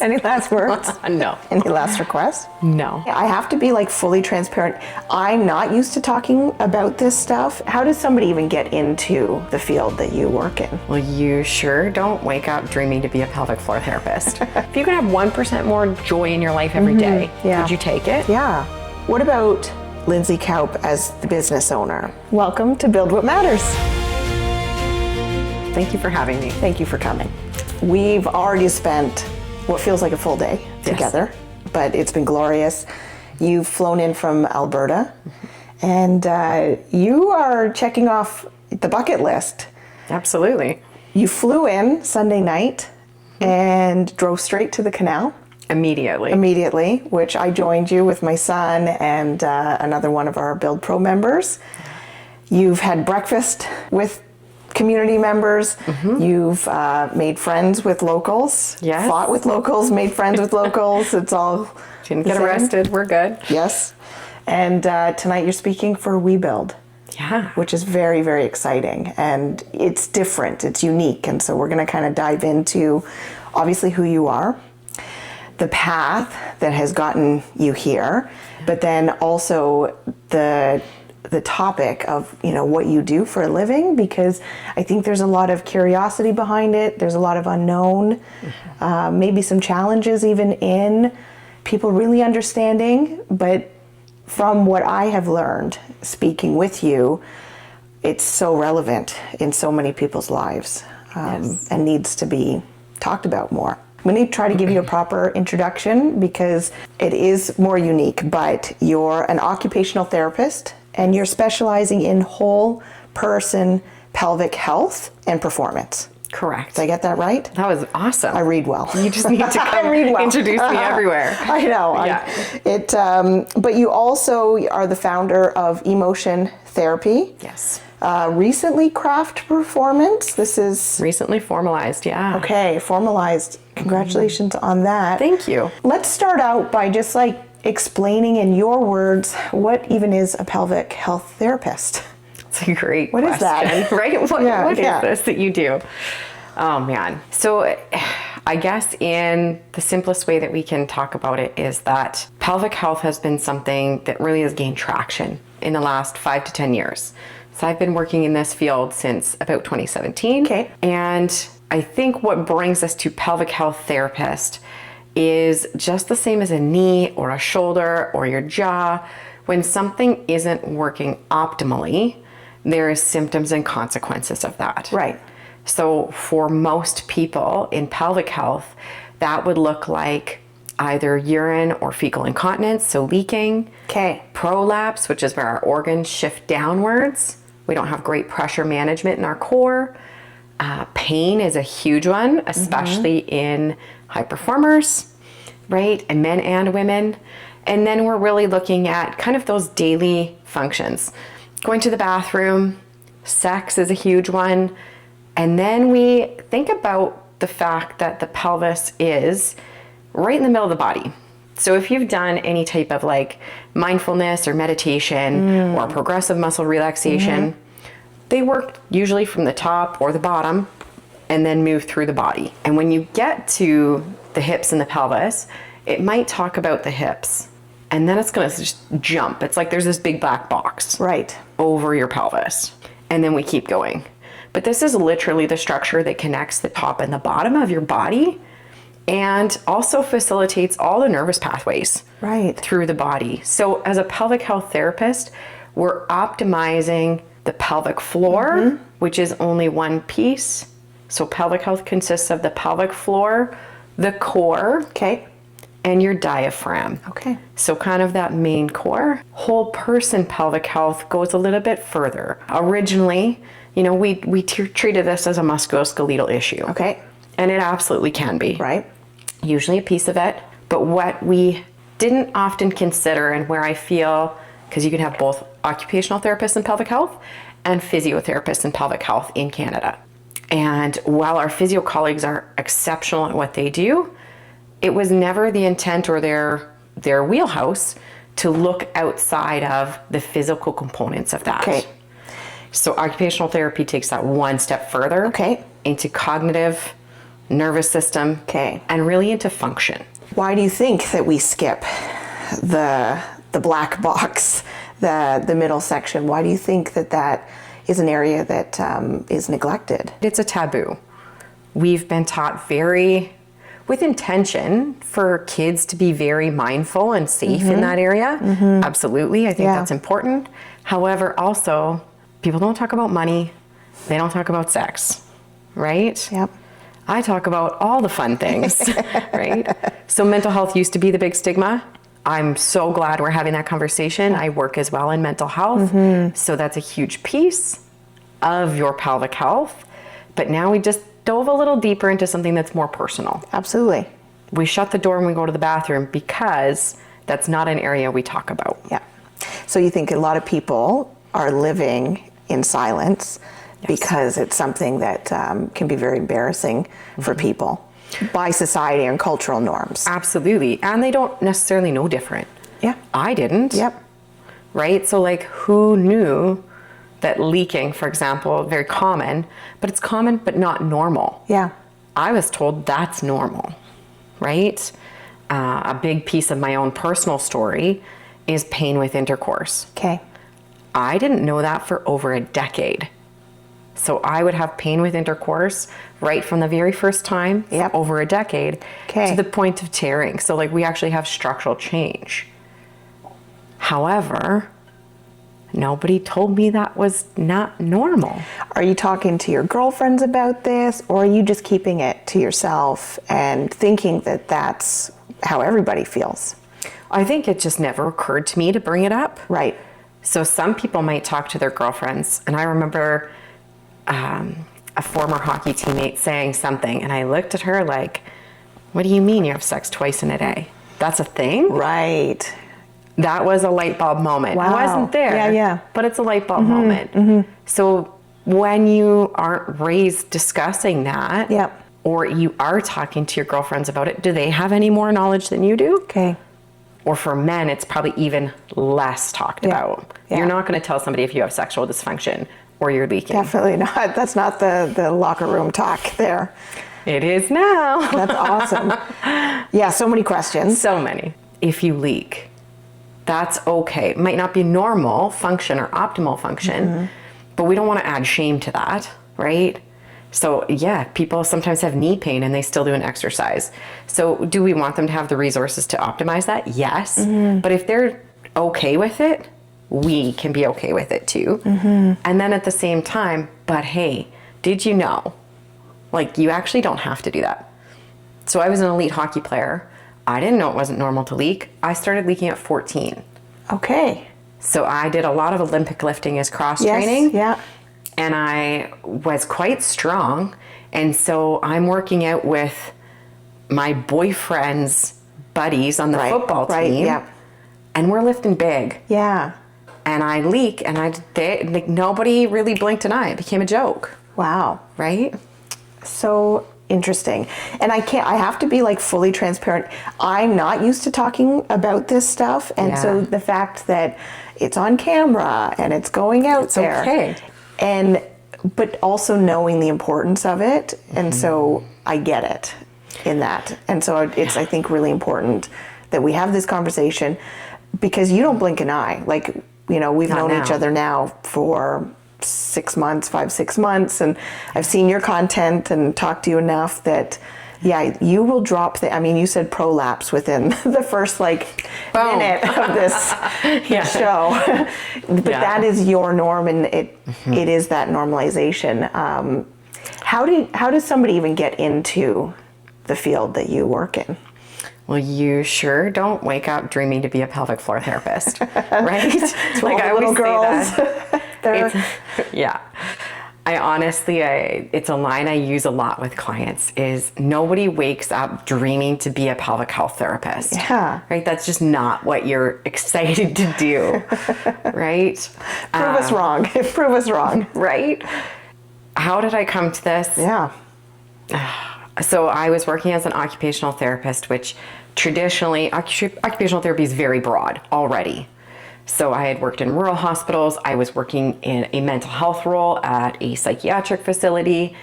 Any last words? No. Any last requests? No. I have to be like fully transparent. I'm not used to talking about this stuff. How does somebody even get into the field that you work in? Well, you sure don't wake up dreaming to be a pelvic floor therapist. If you can have 1% more joy in your life every day, would you take it? Yeah. What about Lindsey Kaupp as the business owner? Welcome to Build What Matters. Thank you for having me. Thank you for coming. We've already spent what feels like a full day together, but it's been glorious. You've flown in from Alberta, and you are checking off the bucket list. Absolutely. You flew in Sunday night and drove straight to the canal. Immediately, which I joined you with my son and another one of our Build Pro members. You've had breakfast with community members. You've made friends with locals. Yes. Fought with locals, made friends with locals. It's all Didn't get arrested. We're good. Yes. And tonight you're speaking for We Build. Yeah. Which is very, very exciting. And it's different. It's unique. And so we're going to kind of dive into obviously who you are, the path that has gotten you here, but then also the topic of, you know, what you do for a living, because I think there's a lot of curiosity behind it. There's a lot of unknown, maybe some challenges even in people really understanding. But from what I have learned speaking with you, it's so relevant in so many people's lives, and needs to be talked about more. I'm going to try to give you a proper introduction because it is more unique, but you're an occupational therapist and you're specializing in whole person pelvic health and performance. Correct. Did I get that right? That was awesome. I read well. You just need to come introduce me everywhere. I know. Yeah. But you also are the founder of Emotion Therapy. Yes. Recently Craft Performance. This is Recently formalized, yeah. okay, formalized. Congratulations on that. Thank you. Let's start out by just like explaining in your words what even is a pelvic health therapist. It's a great What question. is that? Right? What is this that you do? Oh man. So I guess in the simplest way that we can talk about it is that pelvic health has been something that really has gained traction in the last 5 to 10 years. So I've been working in this field since about 2017. Okay. And I think what brings us to pelvic health therapist is just the same as a knee or a shoulder or your jaw. When something isn't working optimally, there is symptoms and consequences of that. Right. So for most people in pelvic health, that would look like either urine or fecal incontinence, so leaking. Okay. Prolapse, which is where our organs shift downwards. We don't have great pressure management in our core. Pain is a huge one, especially in high performers, right? And men and women. And then we're really looking at kind of those daily functions. Going to the bathroom, sex is a huge one. And then we think about the fact that the pelvis is right in the middle of the body. So if you've done any type of like mindfulness or meditation or progressive muscle relaxation, they work usually from the top or the bottom and then move through the body. And when you get to the hips and the pelvis, it might talk about the hips and then it's going to just jump. It's like there's this big black box Right. over your pelvis. And then we keep going. But this is literally the structure that connects the top and the bottom of your body and also facilitates all the nervous pathways Right. through the body. So as a pelvic health therapist, we're optimizing the pelvic floor, which is only one piece. So pelvic health consists of the pelvic floor, the core, Okay. and your diaphragm. Okay. So kind of that main core. Whole person pelvic health goes a little bit further. Originally, you know, we treated this as a musculoskeletal issue. Okay. And it absolutely can be. Right. Usually a piece of it. But what we didn't often consider, and where I feel, because you can have both occupational therapists in pelvic health and physiotherapists in pelvic health in Canada. And while our physio colleagues are exceptional at what they do, it was never the intent or their wheelhouse to look outside of the physical components of that. Okay. So occupational therapy takes that one step further Okay. into cognitive nervous system, Okay. and really into function. Why do you think that we skip the black box, the middle section? Why do you think that is an area that is neglected? It's a taboo. We've been taught with intention for kids to be very mindful and safe in that area. Absolutely, I think that's important. However, also, people don't talk about money. They don't talk about sex, right? Yep. I talk about all the fun things, right? So mental health used to be the big stigma. I'm so glad we're having that conversation. I work as well in mental health. So that's a huge piece of your pelvic health. But now we just dove a little deeper into something that's more personal. Absolutely. We shut the door when we go to the bathroom because that's not an area we talk about. Yeah. So you think a lot of people are living in silence because it's something that can be very embarrassing for people by society and cultural norms. Absolutely. And they don't necessarily know different. Yeah. I didn't. Yep. Right? So like, who knew that leaking, for example, very common, but it's common but not normal. Yeah. I was told that's normal, right? A big piece of my own personal story is pain with intercourse. Okay. I didn't know that for over a decade. So I would have pain with intercourse right from the very first time, over a decade, to the point of tearing. So like, we actually have structural change. However, nobody told me that was not normal. Are you talking to your girlfriends about this, or are you just keeping it to yourself and thinking that that's how everybody feels? I think it just never occurred to me to bring it up. Right. So some people might talk to their girlfriends, and I remember a former hockey teammate saying something, and I looked at her like, what do you mean you have sex twice in a day? That's a thing? Right. That was a light bulb moment. Wow. I wasn't there, Yeah. but it's a light bulb moment. So when you aren't raised discussing that, or you are talking to your girlfriends about it, do they have any more knowledge than you do? Okay. Or for men, it's probably even less talked about. You're not going to tell somebody if you have sexual dysfunction or you're leaking. Definitely not. That's not the locker room talk there. It is now. That's awesome. Yeah, so many questions. So many. If you leak, that's okay. It might not be normal function or optimal function, but we don't want to add shame to that, right? So yeah, people sometimes have knee pain and they still do an exercise. So do we want them to have the resources to optimize that? Yes. But if they're okay with it, we can be okay with it too. And then at the same time, but hey, did you know? Like, you actually don't have to do that. So I was an elite hockey player. I didn't know it wasn't normal to leak. I started leaking at 14. Okay. So I did a lot of Olympic lifting as cross training. Yeah. And I was quite strong. And so I'm working out with my boyfriend's buddies on the football team. And we're lifting big. Yeah. And I leak, and nobody really blinked an eye. It became a joke. Wow. Right? So interesting. And I have to be like fully transparent. I'm not used to talking about this stuff. And so the fact that it's on camera and it's going out there. Okay. But also knowing the importance of it. And so I get it in that. And so it's, I think, really important that we have this conversation, because you don't blink an eye. Like, you know, we've known each other now for 6 months, 5-6 months, and I've seen your content and talked to you enough that, you will drop I mean, you said prolapse within the first minute of this show, but that is your norm, and it is that normalization. How does somebody even get into the field that you work in? Well, you sure don't wake up dreaming to be a pelvic floor therapist, right? It's like, I always girls. Say that. I honestly, it's a line I use a lot with clients, is nobody wakes up dreaming to be a pelvic health therapist. Yeah. Right? That's just not what you're excited to do, right? Prove us wrong. Prove us wrong. Right? How did I come to this? Yeah. So I was working as an occupational therapist, which traditionally, occupational therapy is very broad already. So I had worked in rural hospitals. I was working in a mental health role at a psychiatric facility,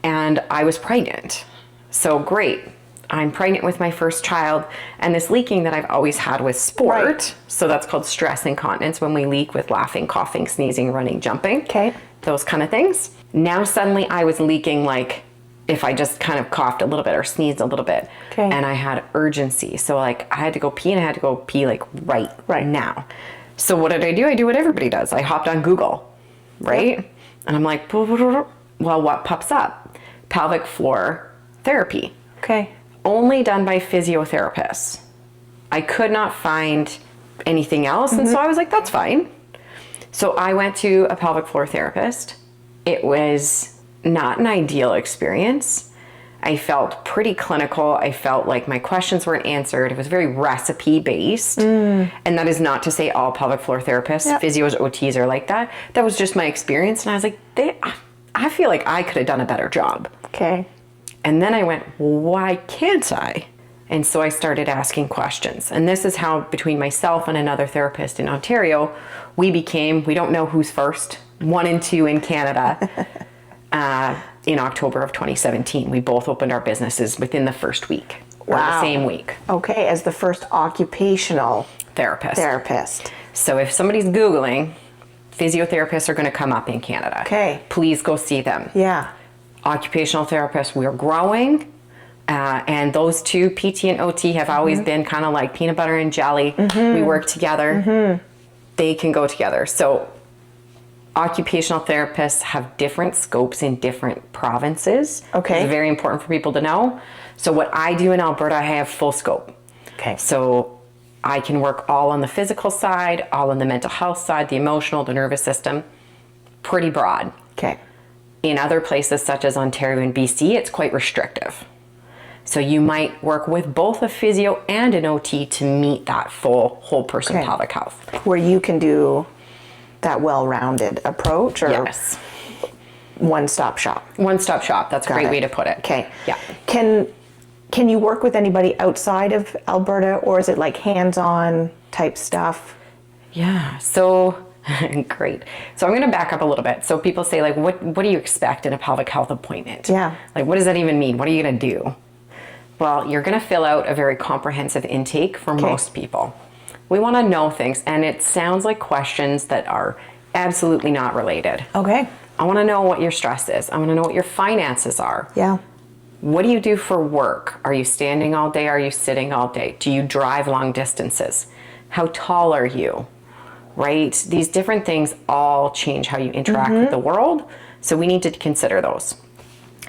and I was pregnant. So great. I'm pregnant with my first child, and this leaking that I've always had with sport. Right. So that's called stress incontinence, when we leak with laughing, coughing, sneezing, running, jumping. Okay. Those kind of things. Now suddenly I was leaking, like if I just kind of coughed a little bit or sneezed a little bit. Okay. And I had urgency. So like I had to go pee, and I had to go pee like right now. So what did I do? I do what everybody does. I hopped on Google, right? Yep. And I'm like, well, what pops up? Pelvic floor therapy. Okay. Only done by physiotherapists. I could not find anything else. And so I was like, that's fine. So I went to a pelvic floor therapist. It was not an ideal experience. I felt pretty clinical. I felt like my questions weren't answered. It was very recipe based. And that is not to say all pelvic floor therapists, physios, OTs are like that. That was just my experience. And I was like, I feel like I could have done a better job. Okay. And then I went, why can't I? And so I started asking questions. And this is how, between myself and another therapist in Ontario, we don't know who's first, 1 and 2 in Canada, in October of 2017. We both opened our businesses within the first week, or the same week. Okay, as the first occupational therapist. So if somebody's Googling, physiotherapists are going to come up in Canada. Okay. Please go see them. Yeah. Occupational therapists, we're growing. And those two, PT and OT, have always been kind of like peanut butter and jelly. We work together. They can go together. So occupational therapists have different scopes in different provinces. Okay. It's very important for people to know. So what I do in Alberta, I have full scope. Okay. So I can work all on the physical side, all on the mental health side, the emotional, the nervous system, pretty broad. Okay. In other places such as Ontario and BC, it's quite restrictive. So you might work with both a physio and an OT to meet that full whole person pelvic health. Where you can do that well-rounded approach, or yes. One-stop shop. One-stop shop. That's a great way to put it. Okay. Yeah. Can you work with anybody outside of Alberta, or is it like hands-on type stuff? Yeah. So great. So I'm going to back up a little bit. So people say, like, what do you expect in a pelvic health appointment? Yeah. Like, what does that even mean? What are you going to do? Well, you're going to fill out a very comprehensive intake for most people. We want to know things, and it sounds like questions that are absolutely not related. Okay. I want to know what your stress is. I want to know what your finances are. Yeah. What do you do for work? Are you standing all day? Are you sitting all day? Do you drive long distances? How tall are you? Right? These different things all change how you interact with the world. So we need to consider those.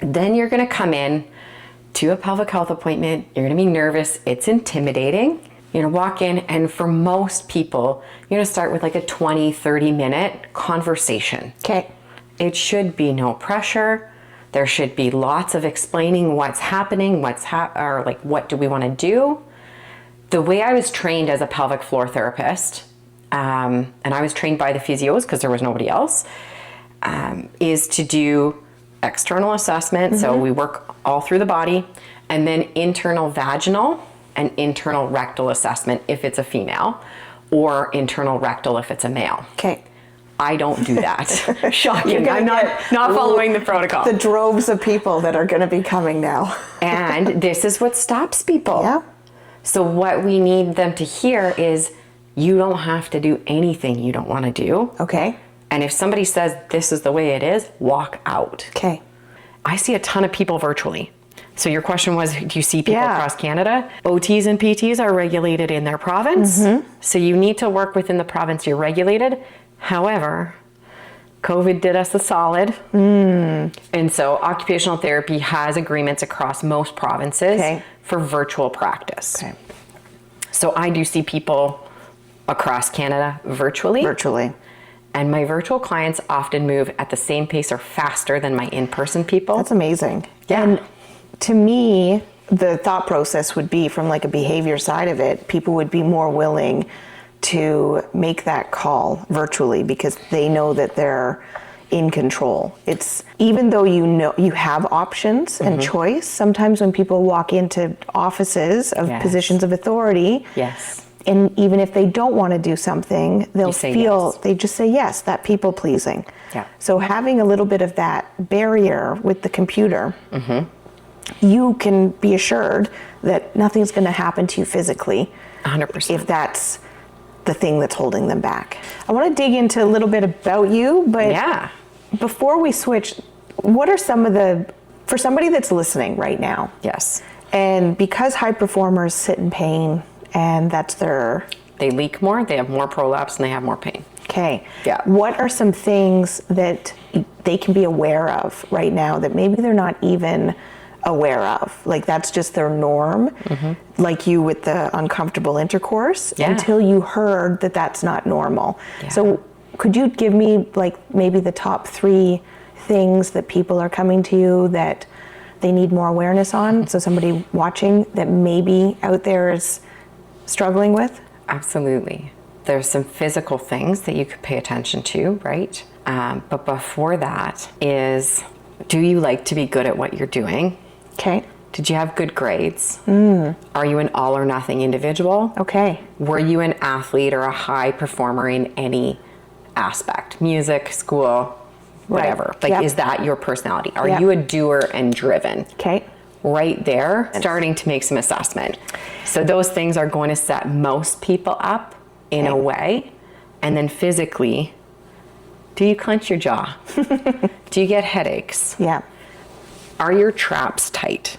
Then you're going to come in to a pelvic health appointment. You're going to be nervous. It's intimidating. You're going to walk in, and for most people, you're going to start with like a 20, 30-minute conversation. Okay. It should be no pressure. There should be lots of explaining what's happening, or like what do we want to do. The way I was trained as a pelvic floor therapist, and I was trained by the physios because there was nobody else, is to do external assessment. So we work all through the body, and then internal vaginal and internal rectal assessment if it's a female, or internal rectal if it's a male. Okay. I don't do that. Shocking. I'm not following the protocol. The droves of people that are going to be coming now. And this is what stops people. Yeah. So what we need them to hear is, you don't have to do anything you don't want to do. Okay. And if somebody says this is the way it is, walk out. Okay. I see a ton of people virtually. So your question was, do you see people across Canada? OTs and PTs are regulated in their province. So you need to work within the province you're regulated. However, COVID did us a solid. And so occupational therapy has agreements across most provinces for virtual practice. Okay. So I do see people across Canada virtually. And my virtual clients often move at the same pace or faster than my in-person people. That's amazing. Yeah. And to me, the thought process would be, from like a behavior side of it, people would be more willing to make that call virtually because they know that they're in control. It's, even though you know you have options and choice, sometimes when people walk into offices of positions of authority, and even if they don't want to do something, they'll feel, they just say yes, that people pleasing. So having a little bit of that barrier with the computer you can be assured that nothing's going to happen to you physically 100%. if that's the thing that's holding them back. I want to dig into a little bit about you, but Yeah. before we switch, what are some of the, for somebody that's listening right now, Yes. and because high performers sit in pain and that's their, They leak more, they have more prolapse, and they have more pain. okay, Yeah. what are some things that they can be aware of right now that maybe they're not even aware of? Like that's just their norm, like you with the uncomfortable intercourse, Yeah. until you heard that that's not normal. Yeah. So could you give me like maybe the top 3 things that people are coming to you that they need more awareness on? So somebody watching that maybe out there is struggling with? Absolutely. There's some physical things that you could pay attention to, right? But before that is, do you like to be good at what you're doing? Okay. Did you have good grades? Are you an all or nothing individual? Okay. Were you an athlete or a high performer in any aspect? Music, school, whatever. Right. Like, Yep. is that your personality? Are Yep. you a doer and driven? Okay. Right there, starting to make some assessment. So those things are going to set most people up in a way. And then physically, do you clench your jaw? Do you get headaches? Yeah. Are your traps tight?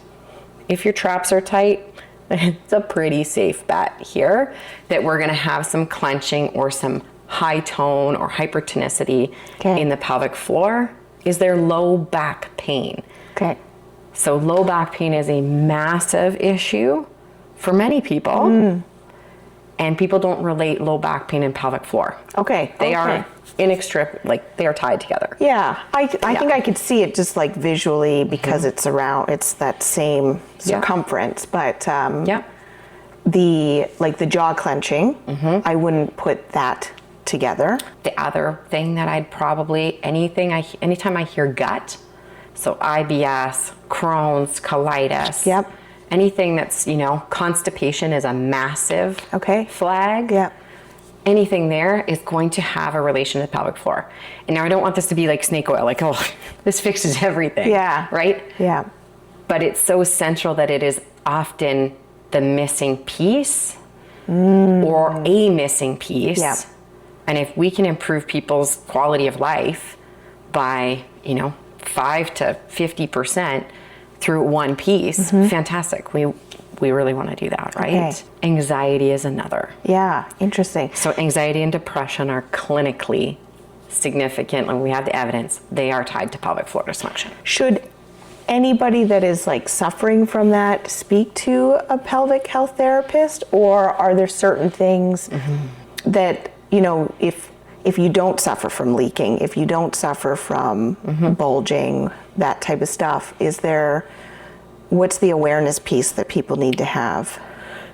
If your traps are tight, it's a pretty safe bet here that we're going to have some clenching or some high tone or hypertonicity Okay. in the pelvic floor. Is there low back pain? Okay. So low back pain is a massive issue for many people. And people don't relate low back pain and pelvic floor. Okay. They okay. are inextricably, like they are tied together. Yeah, I think I could see it just like visually because it's around, it's that same circumference. But Yeah. the jaw clenching, I wouldn't put that together. The other thing that I'd probably, anytime I hear gut, so IBS, Crohn's, colitis. Yep. Anything that's, constipation is a massive Okay. flag. Yeah. Anything there is going to have a relation to the pelvic floor. And now I don't want this to be like snake oil, like, oh, this fixes everything. Yeah. Right? Yeah. But it's so central that it is often the missing piece or a missing piece. Yeah. And if we can improve people's quality of life by, 5 to 50% through one piece, fantastic. We really want to do that, right? Okay. Anxiety is another. Yeah. Interesting. So anxiety and depression are clinically significant, and we have the evidence, they are tied to pelvic floor dysfunction. Should anybody that is like suffering from that speak to a pelvic health therapist, or are there certain things that, if you don't suffer from leaking, if you don't suffer from bulging, that type of stuff, what's the awareness piece that people need to have?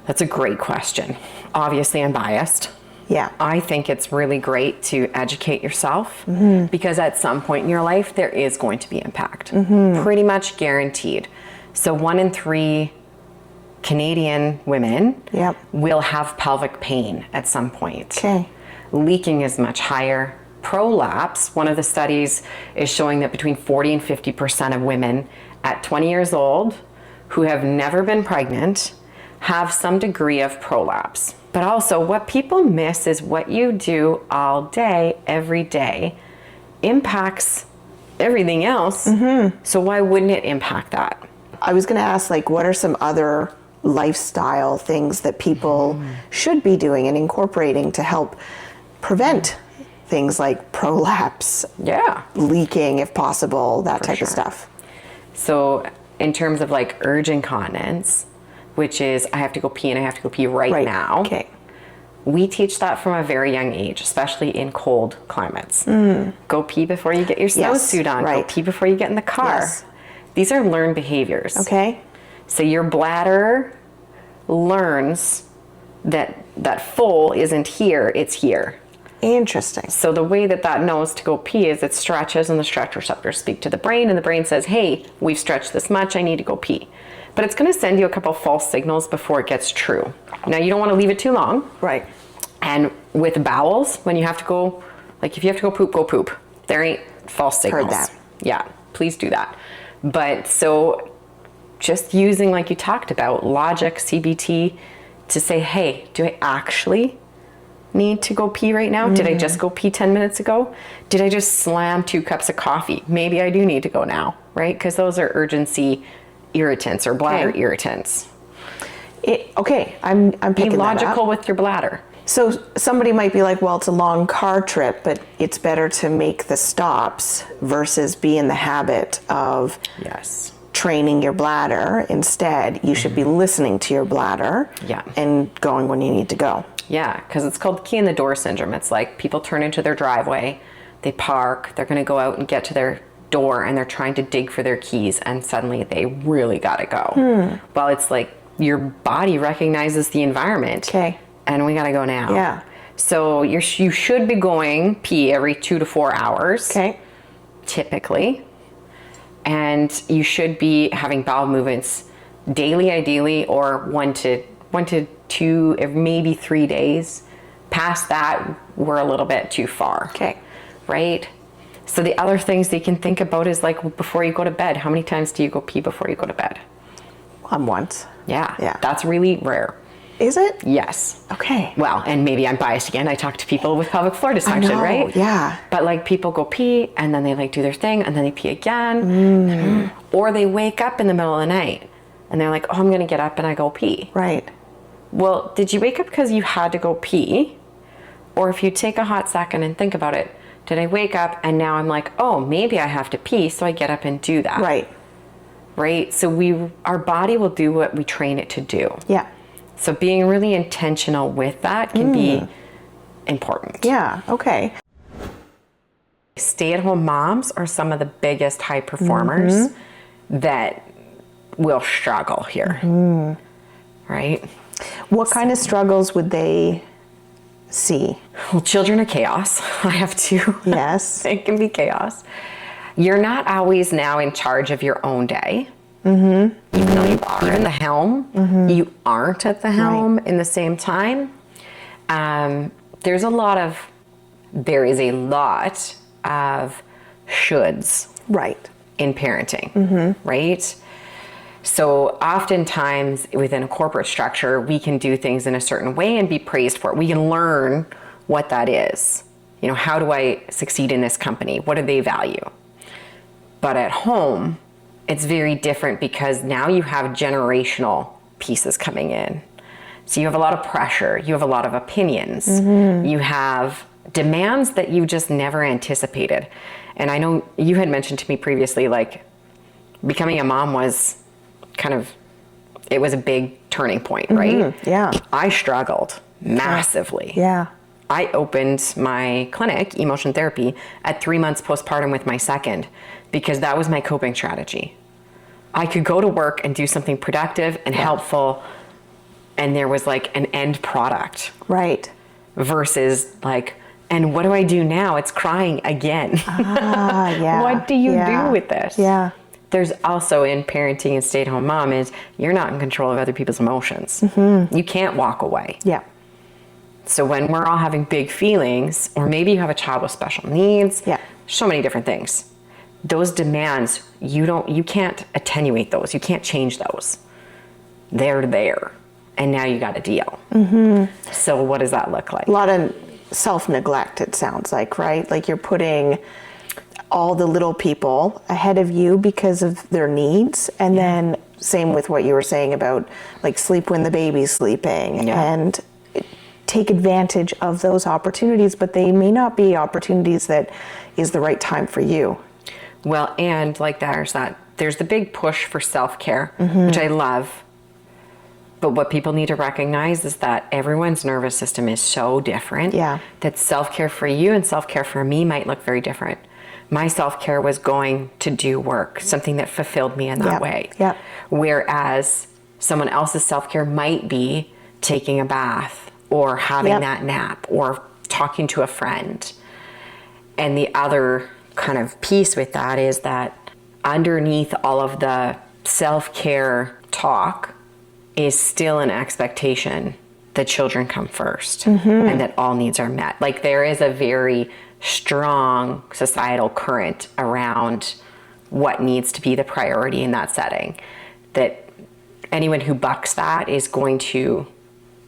That's a great question. Obviously, I'm biased. Yeah. I think it's really great to educate yourself because at some point in your life, there is going to be impact. Pretty much guaranteed. So 1 in 3 Canadian women Yep. will have pelvic pain at some point. Okay. Leaking is much higher. Prolapse, one of the studies is showing that between 40 and 50% of women at 20 years old who have never been pregnant have some degree of prolapse. But also what people miss is what you do all day, every day, impacts everything else. So why wouldn't it impact that? I was going to ask, what are some other lifestyle things that people should be doing and incorporating to help prevent things like prolapse, Yeah. leaking if possible, that type of sure. stuff? So in terms of urge incontinence, which is I have to go pee and I have to go pee right now. Okay. We teach that from a very young age, especially in cold climates. Go pee before you get your snowsuit on. right. Go pee before you get in the car. Yes. These are learned behaviors. Okay. So your bladder learns that full isn't here, it's here. Interesting. So the way that knows to go pee is it stretches, and the stretch receptors speak to the brain, and the brain says, hey, we've stretched this much, I need to go pee. But it's going to send you a couple false signals before it gets true. Now, you don't want to leave it too long. Right. And with bowels, when you have to go, if you have to go poop, go poop. There ain't false signals. Heard that. Yeah, please do that. But so just using, like you talked about, logic, CBT, to say, hey, do I actually need to go pee right now? Did I just go pee 10 minutes ago? Did I just slam 2 cups of coffee? Maybe I do need to go now, right? Because those are urgency irritants or bladder irritants. I'm picking Be that up. logical with your bladder. So somebody might be like, well, it's a long car trip, but it's better to make the stops versus be in the habit of Yes. training your bladder. Instead, you should be listening to your bladder and going when you need to go. Yeah, because it's called key in the door syndrome. It's like people turn into their driveway, they park, they're going to go out and get to their door, and they're trying to dig for their keys, and suddenly they really got to go. Well, it's like your body recognizes the environment. Okay. And we got to go now. Yeah. So you should be going pee every 2 to 4 hours. Okay. Typically. And you should be having bowel movements daily, ideally, or one to 2, maybe 3 days. Past that, we're a little bit too far. Okay. Right? So the other things that you can think about is like before you go to bed. How many times do you go pee before you go to bed? Once. Yeah. That's really rare. Is it? Yes. Okay. Well, and maybe I'm biased again. I talk to people with pelvic floor dysfunction, right? Yeah. But like people go pee and then they like do their thing and then they pee again. Or they wake up in the middle of the night and they're like, oh, I'm going to get up and I go pee. Right. Well, did you wake up because you had to go pee? Or if you take a hot second and think about it, did I wake up and now I'm like, oh, maybe I have to pee, so I get up and do that. Right. Right? So our body will do what we train it to do. Yeah. So being really intentional with that can be important. Yeah. Okay. Stay-at-home moms are some of the biggest high performers that will struggle here. Right? What kind of struggles would they see? Well, children are chaos. I have 2. Yes. It can be chaos. You're not always now in charge of your own day. Even though you are in the helm, you aren't at the helm in the same time. There is a lot of shoulds in parenting, right? So oftentimes within a corporate structure, we can do things in a certain way and be praised for it. We can learn what that is. You know, how do I succeed in this company? What do they value? But at home, it's very different because now you have generational pieces coming in. So you have a lot of pressure, you have a lot of opinions, you have demands that you just never anticipated. And I know you had mentioned to me previously, like becoming a mom was it was a big turning point, right? Yeah. I struggled massively. Yeah. I opened my clinic, emotion therapy, at 3 months postpartum with my second, because that was my coping strategy. I could go to work and do something productive and helpful, and there was like an end product. Right. Versus like, and what do I do now? It's crying again. Yeah. What do you do with this? Yeah. There's also in parenting and stay-at-home mom is you're not in control of other people's emotions. You can't walk away. Yeah. So when we're all having big feelings, or maybe you have a child with special needs, so many different things. Those demands, you can't attenuate those. You can't change those. They're there. And now you got to deal. So what does that look like? A lot of self-neglect, it sounds like, right? Like you're putting all the little people ahead of you because of their needs. And then same with what you were saying about like sleep when the baby's sleeping and take advantage of those opportunities, but they may not be opportunities that is the right time for you. Well, and like there's the big push for self-care, which I love. But what people need to recognize is that everyone's nervous system is so different that self-care for you and self-care for me might look very different. My self-care was going to do work, something that fulfilled me in that way. Whereas someone else's self-care might be taking a bath or having that nap or talking to a friend. And the other kind of piece with that is that underneath all of the self-care talk is still an expectation that children come first and that all needs are met. Like there is a very strong societal current around what needs to be the priority in that setting. that anyone who bucks that is going to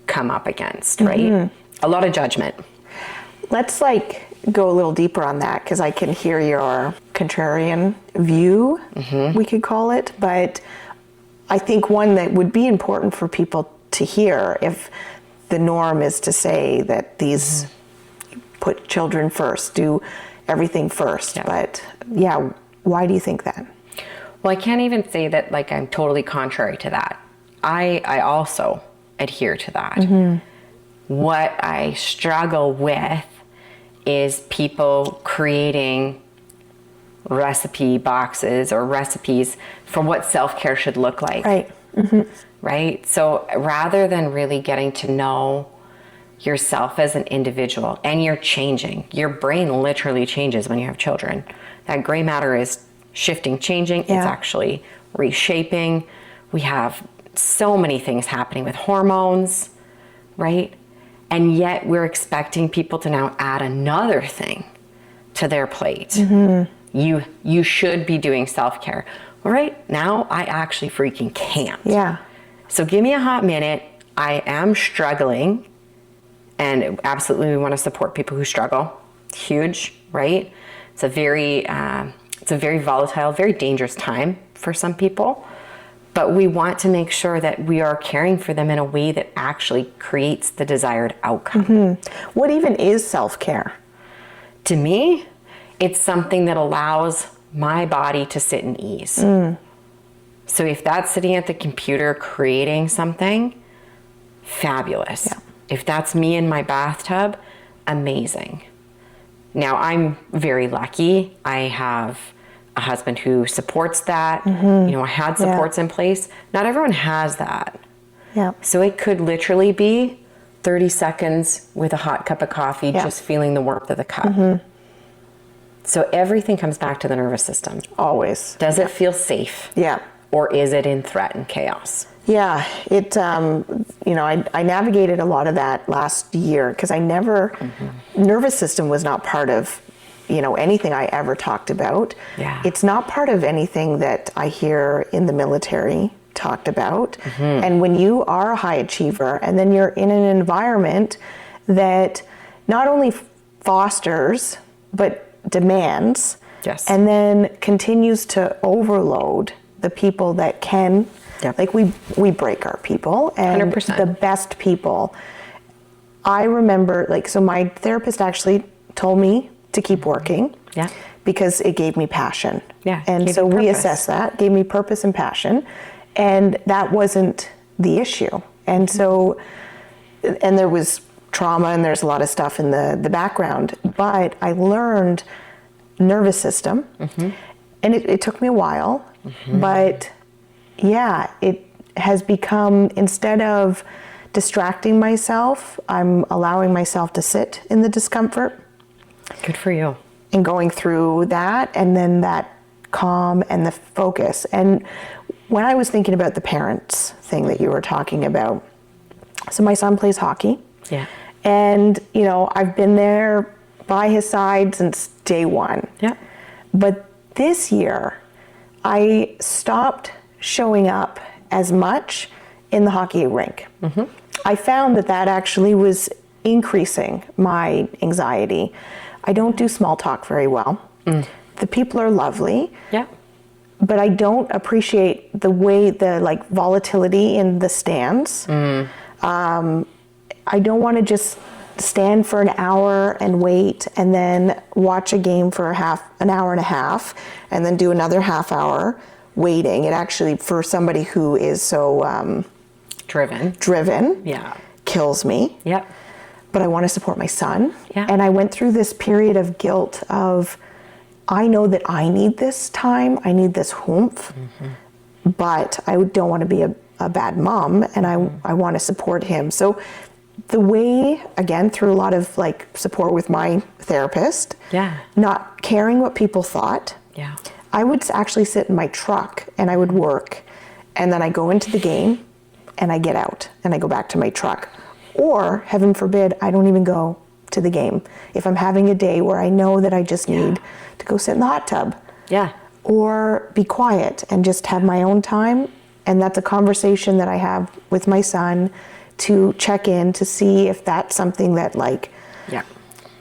come up against, right? A lot of judgment. Let's like go a little deeper on that, because I can hear your contrarian view, we could call it, but I think one that would be important for people to hear, if the norm is to say that these put children first, do everything first, but yeah, why do you think that? Well, I can't even say that like I'm totally contrary to that. I also adhere to that. What I struggle with is people creating recipe boxes or recipes for what self-care should look like. Right. Right? So rather than really getting to know yourself as an individual, and you're changing, your brain literally changes when you have children. That gray matter is shifting, changing, it's actually reshaping. We have so many things happening with hormones, right? And yet we're expecting people to now add another thing to their plate. You should be doing self-care. Well, right now, I actually freaking can't. Yeah. So give me a hot minute. I am struggling, and absolutely we want to support people who struggle. Huge, right? It's a very volatile, very dangerous time for some people. But we want to make sure that we are caring for them in a way that actually creates the desired outcome. What even is self-care? To me, it's something that allows my body to sit in ease. So if that's sitting at the computer creating something, fabulous. If that's me in my bathtub, amazing. Now, I'm very lucky. I have a husband who supports that. You know, I had supports in place. Not everyone has that. So it could literally be 30 seconds with a hot cup of coffee, just feeling the warmth of the cup. So everything comes back to the nervous system. Always. Does it feel safe? Or is it in threat and chaos? Yeah, it, you know, I navigated a lot of that last year, because I never, nervous system was not part of, you know, anything I ever talked about. It's not part of anything that I hear in the military talked about. And when you are a high achiever and then you're in an environment that not only fosters, but demands, and then continues to overload the people that can, like we break our people, and 100%. The best people. I remember, like, so my therapist actually told me to keep working, because it gave me passion. And so we assessed that, gave me purpose and passion, and that wasn't the issue. And so, and there was trauma and there's a lot of stuff in the background, but I learned nervous system, and it took me a while, but yeah, it has become, instead of distracting myself, I'm allowing myself to sit in the discomfort. Good for you. And going through that, and then that calm and the focus. And when I was thinking about the parents thing that you were talking about, so my son plays hockey. And, you know, I've been there by his side since day one. But this year, I stopped showing up as much in the hockey rink. I found that that actually was increasing my anxiety. I don't do small talk very well. The people are lovely. But I don't appreciate the way the like volatility in the stands. I don't want to just stand for an hour and wait and then watch a game for an hour and a half and then do another half hour waiting. It actually, for somebody who is so driven, kills me. But I want to support my son. And I went through this period of guilt of, I know that I need this time, I need this oomph, but I don't want to be a bad mom, and I want to support him. So the way, again, through a lot of like support with my therapist, not caring what people thought, I would actually sit in my truck and I would work, and then I go into the game and I get out and I go back to my truck. Or, heaven forbid, I don't even go to the game. If I'm having a day where I know that I just need to go sit in the hot tub, or be quiet and just have my own time, And that's a conversation that I have with my son to check in to see if that's something that like, Yeah.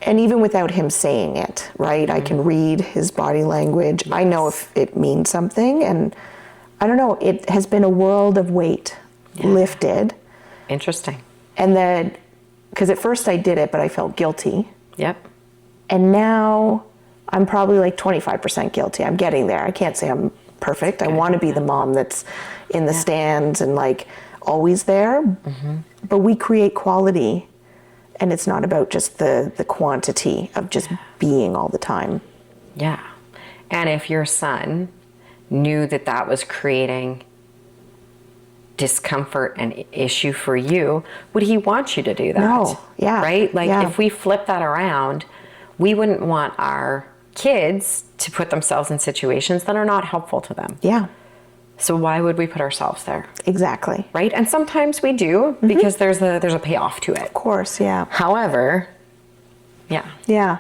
and even without him saying it, right? I can read his body language. I know if it means something, and I don't know, it has been a world of weight lifted. Interesting. And then, because at first I did it, but I felt guilty. Yep. And now I'm probably like 25% guilty. I'm getting there. I can't say I'm perfect. I want to be the mom that's in the stands and like always there. But we create quality, and it's not about just the quantity of just being all the time. Yeah. And if your son knew that that was creating discomfort and issue for you, would he want you to do that? No. Yeah. Right? Like Yeah. if we flip that around, we wouldn't want our kids to put themselves in situations that are not helpful to them. Yeah, So why would we put ourselves there? exactly. Right? And sometimes we do because there's a payoff to it. Of course, yeah. However, yeah. Yeah.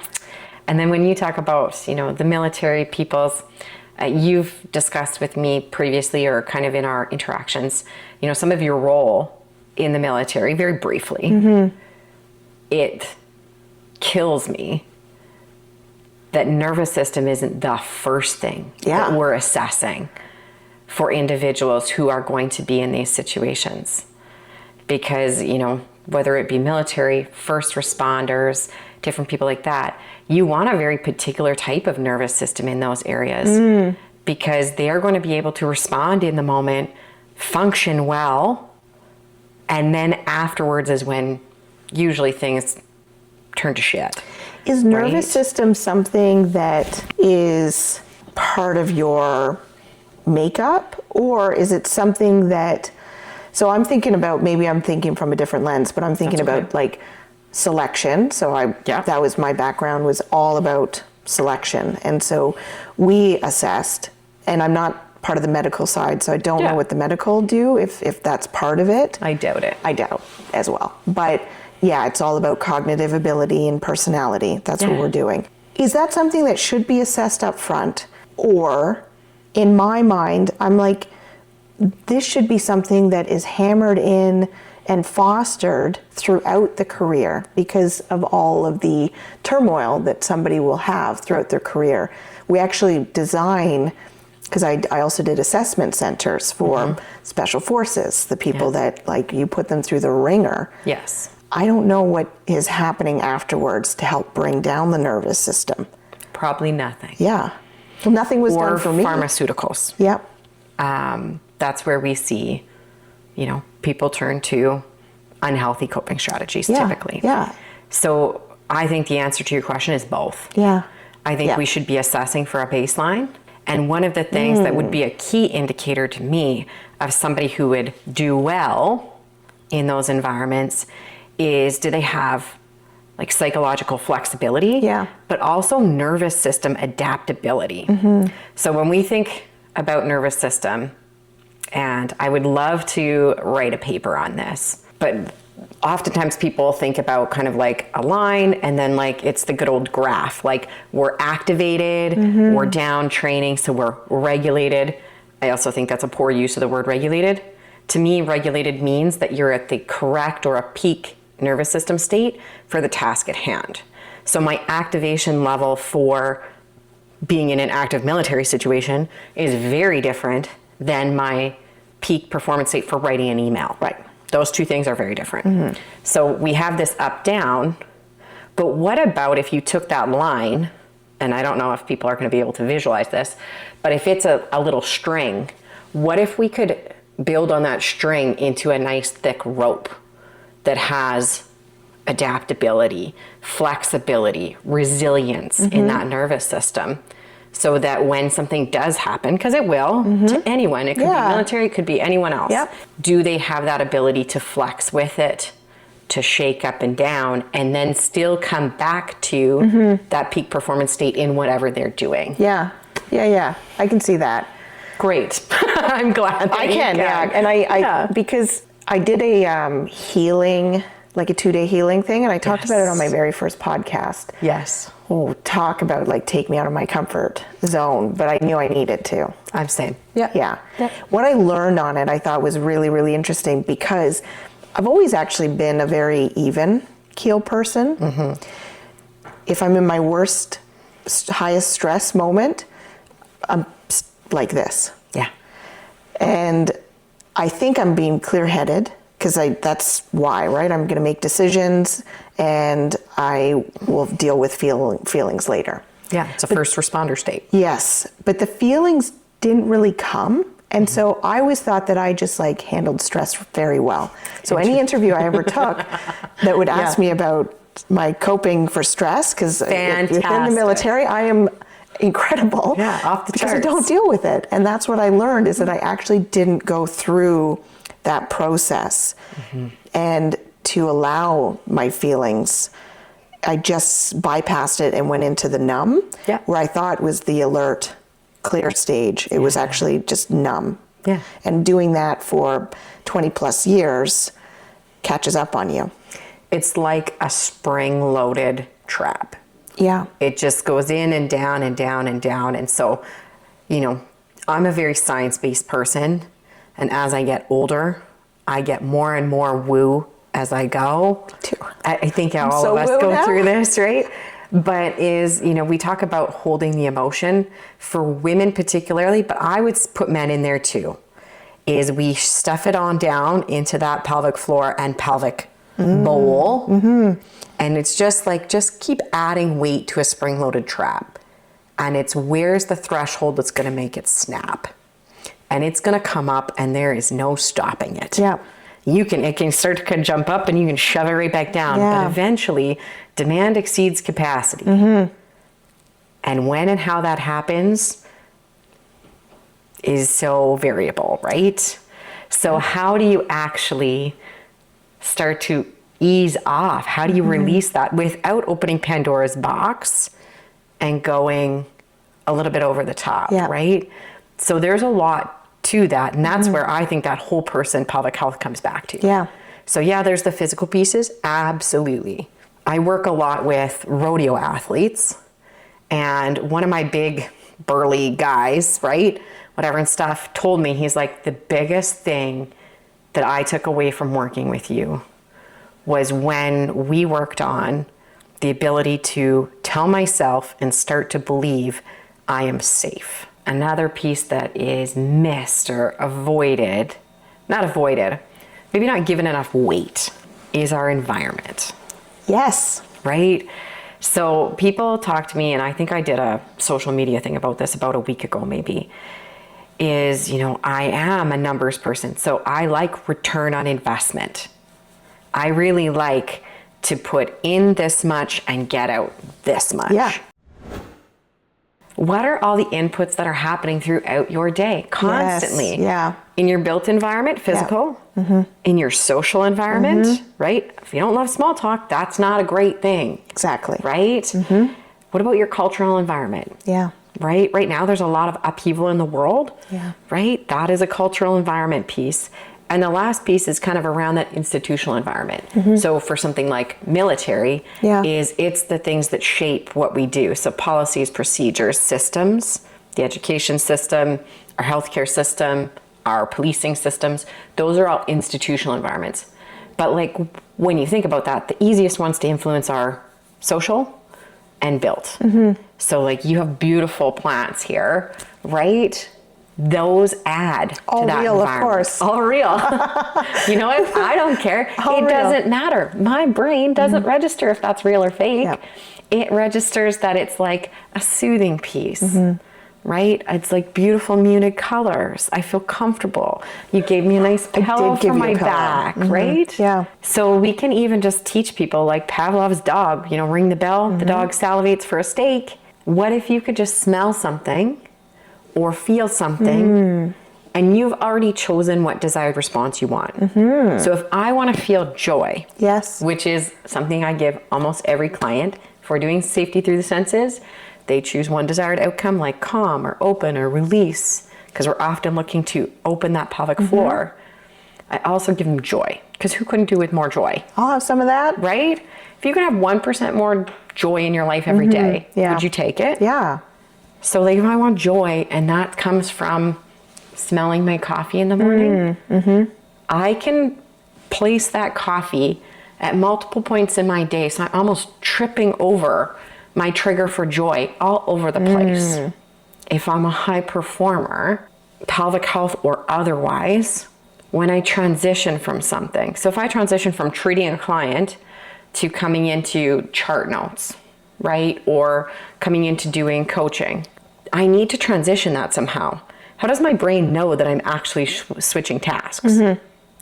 And then when you talk about, you know, the military peoples, you've discussed with me previously or kind of in our interactions, you know, some of your role in the military, very briefly. It kills me that nervous system isn't the first thing that we're assessing for individuals who are going to be in these situations. Because, you know, whether it be military, first responders, different people like that, you want a very particular type of nervous system in those areas because they are going to be able to respond in the moment, function well, and then afterwards is when usually things turn to shit. Is nervous system something that is part of your makeup, or is it something that, so I'm thinking about, maybe I'm thinking from a different lens, but I'm thinking about like selection. So that was my background, was all about selection. And so we assessed, and I'm not part of the medical side, so I don't know what the medical do, if that's part of it. I doubt it. I doubt as well. But yeah, it's all about cognitive ability and personality. That's what we're doing. Is that something that should be assessed up front? Or in my mind, I'm like, this should be something that is hammered in and fostered throughout the career because of all of the turmoil that somebody will have throughout their career. We actually design, because I also did assessment centers for special forces, the people that like you put them through the ringer. Yes. I don't know what is happening afterwards to help bring down the nervous system. Probably nothing. Yeah. Well, nothing was done for me. Or pharmaceuticals. Yep. That's where we see, you know, people turn to unhealthy coping strategies typically. Yeah. So I think the answer to your question is both. Yeah. I think we should be assessing for a baseline. And one of the things that would be a key indicator to me of somebody who would do well in those environments is, do they have like psychological flexibility, but also nervous system adaptability. So when we think about nervous system, and I would love to write a paper on this, but oftentimes people think about kind of like a line and then like it's the good old graph, like we're activated, we're down training, so we're regulated. I also think that's a poor use of the word regulated. To me, regulated means that you're at the correct or a peak nervous system state for the task at hand. So my activation level for being in an active military situation is very different than my peak performance state for writing an email. Right. Those two things are very different. So we have this up down, but what about if you took that line, and I don't know if people are going to be able to visualize this, but if it's a little string, what if we could build on that string into a nice thick rope that has adaptability, flexibility, resilience in that nervous system, so that when something does happen, because it will to anyone, it could be military, it could be anyone else, do they have that ability to flex with it, to shake up and down, and then still come back to that peak performance state in whatever they're doing? Yeah. I can see that. Great. I'm glad that I can. And I because I did a healing, like a 2-day healing thing, and I talked about it on my very first podcast. Yes. oh, talk about like take me out of my comfort zone, but I knew I needed to. I'm saying. Yeah. What I learned on it, I thought was really, really interesting because I've always actually been a very even keel person. If I'm in my worst, highest stress moment, I'm like this. Yeah. And I think I'm being clear-headed because that's why, right? I'm going to make decisions and I will deal with feelings later. Yeah, it's a first responder state. Yes, but the feelings didn't really come. And so I always thought that I just like handled stress very well. So any interview I ever took that would ask me about my coping for stress, because within the military, I am incredible. Yeah, off the because charts. I don't deal with it. And that's what I learned is that I actually didn't go through that process and to allow my feelings. I just bypassed it and went into the numb, where I thought was the alert, clear stage. It was actually just numb. Yeah. And doing that for 20 plus years catches up on you. It's like a spring-loaded trap. Yeah. It just goes in and down and down and down. And so, you know, I'm a very science-based person. And as I get older, I get more and more woo as I go. Too. I think all of us go through this, right? But we talk about holding the emotion for women particularly, but I would put men in there too, is we stuff it on down into that pelvic floor and pelvic bowl. And it's just keep adding weight to a spring-loaded trap. And it's where's the threshold that's going to make it snap. And it's going to come up and there is no stopping it. Yeah. It can start to jump up and you can shove it right back down. But eventually demand exceeds capacity. And when and how that happens is so variable, right? So how do you actually start to ease off? How do you release that without opening Pandora's box and going a little bit over the top, right? So there's a lot to that. And that's where I think that whole person pelvic health comes back to. Yeah. So there's the physical pieces. Absolutely. I work a lot with rodeo athletes, and one of my big burly guys, right? Whatever and stuff, told me, he's like, the biggest thing that I took away from working with you was when we worked on the ability to tell myself and start to believe I am safe. Another piece that is missed or maybe not given enough weight, is our environment. Yes. Right? So people talk to me, and I think I did a social media thing about this about a week ago maybe, is, I am a numbers person. So I like return on investment. I really like to put in this much and get out this much. Yeah. What are all the inputs that are happening throughout your day constantly? Yes. Yeah. In your built environment, physical, in your social environment, right? If you don't love small talk, that's not a great thing. Exactly. Right? What about your cultural environment? Yeah. Right? Right now, there's a lot of upheaval in the world. Yeah. Right? That is a cultural environment piece. And the last piece is kind of around that institutional environment. So for something like military, it's the things that shape what we do. So policies, procedures, systems, the education system, our healthcare system, our policing systems, those are all institutional environments. But when you think about that, the easiest ones to influence are social and built. So you have beautiful plants here, right? Those add all to that real, environment. Of course. All real. You know what? I don't care. It doesn't matter. My brain doesn't register if that's real or fake. Yep. It registers that it's like a soothing piece, right? It's like beautiful muted colors. I feel comfortable. You gave me a nice pillow for my back, right? Yeah. So we can even just teach people like Pavlov's dog, ring the bell, the dog salivates for a steak. What if you could just smell something or feel something, and you've already chosen what desired response you want. So if I want to feel joy, which is something I give almost every client, if we're doing safety through the senses, they choose one desired outcome like calm or open or release, because we're often looking to open that pelvic floor. I also give them joy, because who couldn't do with more joy, I'll have some of that. right? If you could have 1% more joy in your life every day, Yeah. would you take it? Yeah. So like if I want joy and that comes from smelling my coffee in the morning, I can place that coffee at multiple points in my day. So I'm almost tripping over my trigger for joy all over the place. If I'm a high performer, pelvic health or otherwise, when I transition from something. So if I transition from treating a client to coming into chart notes, right? Or coming into doing coaching, I need to transition that somehow. How does my brain know that I'm actually switching tasks?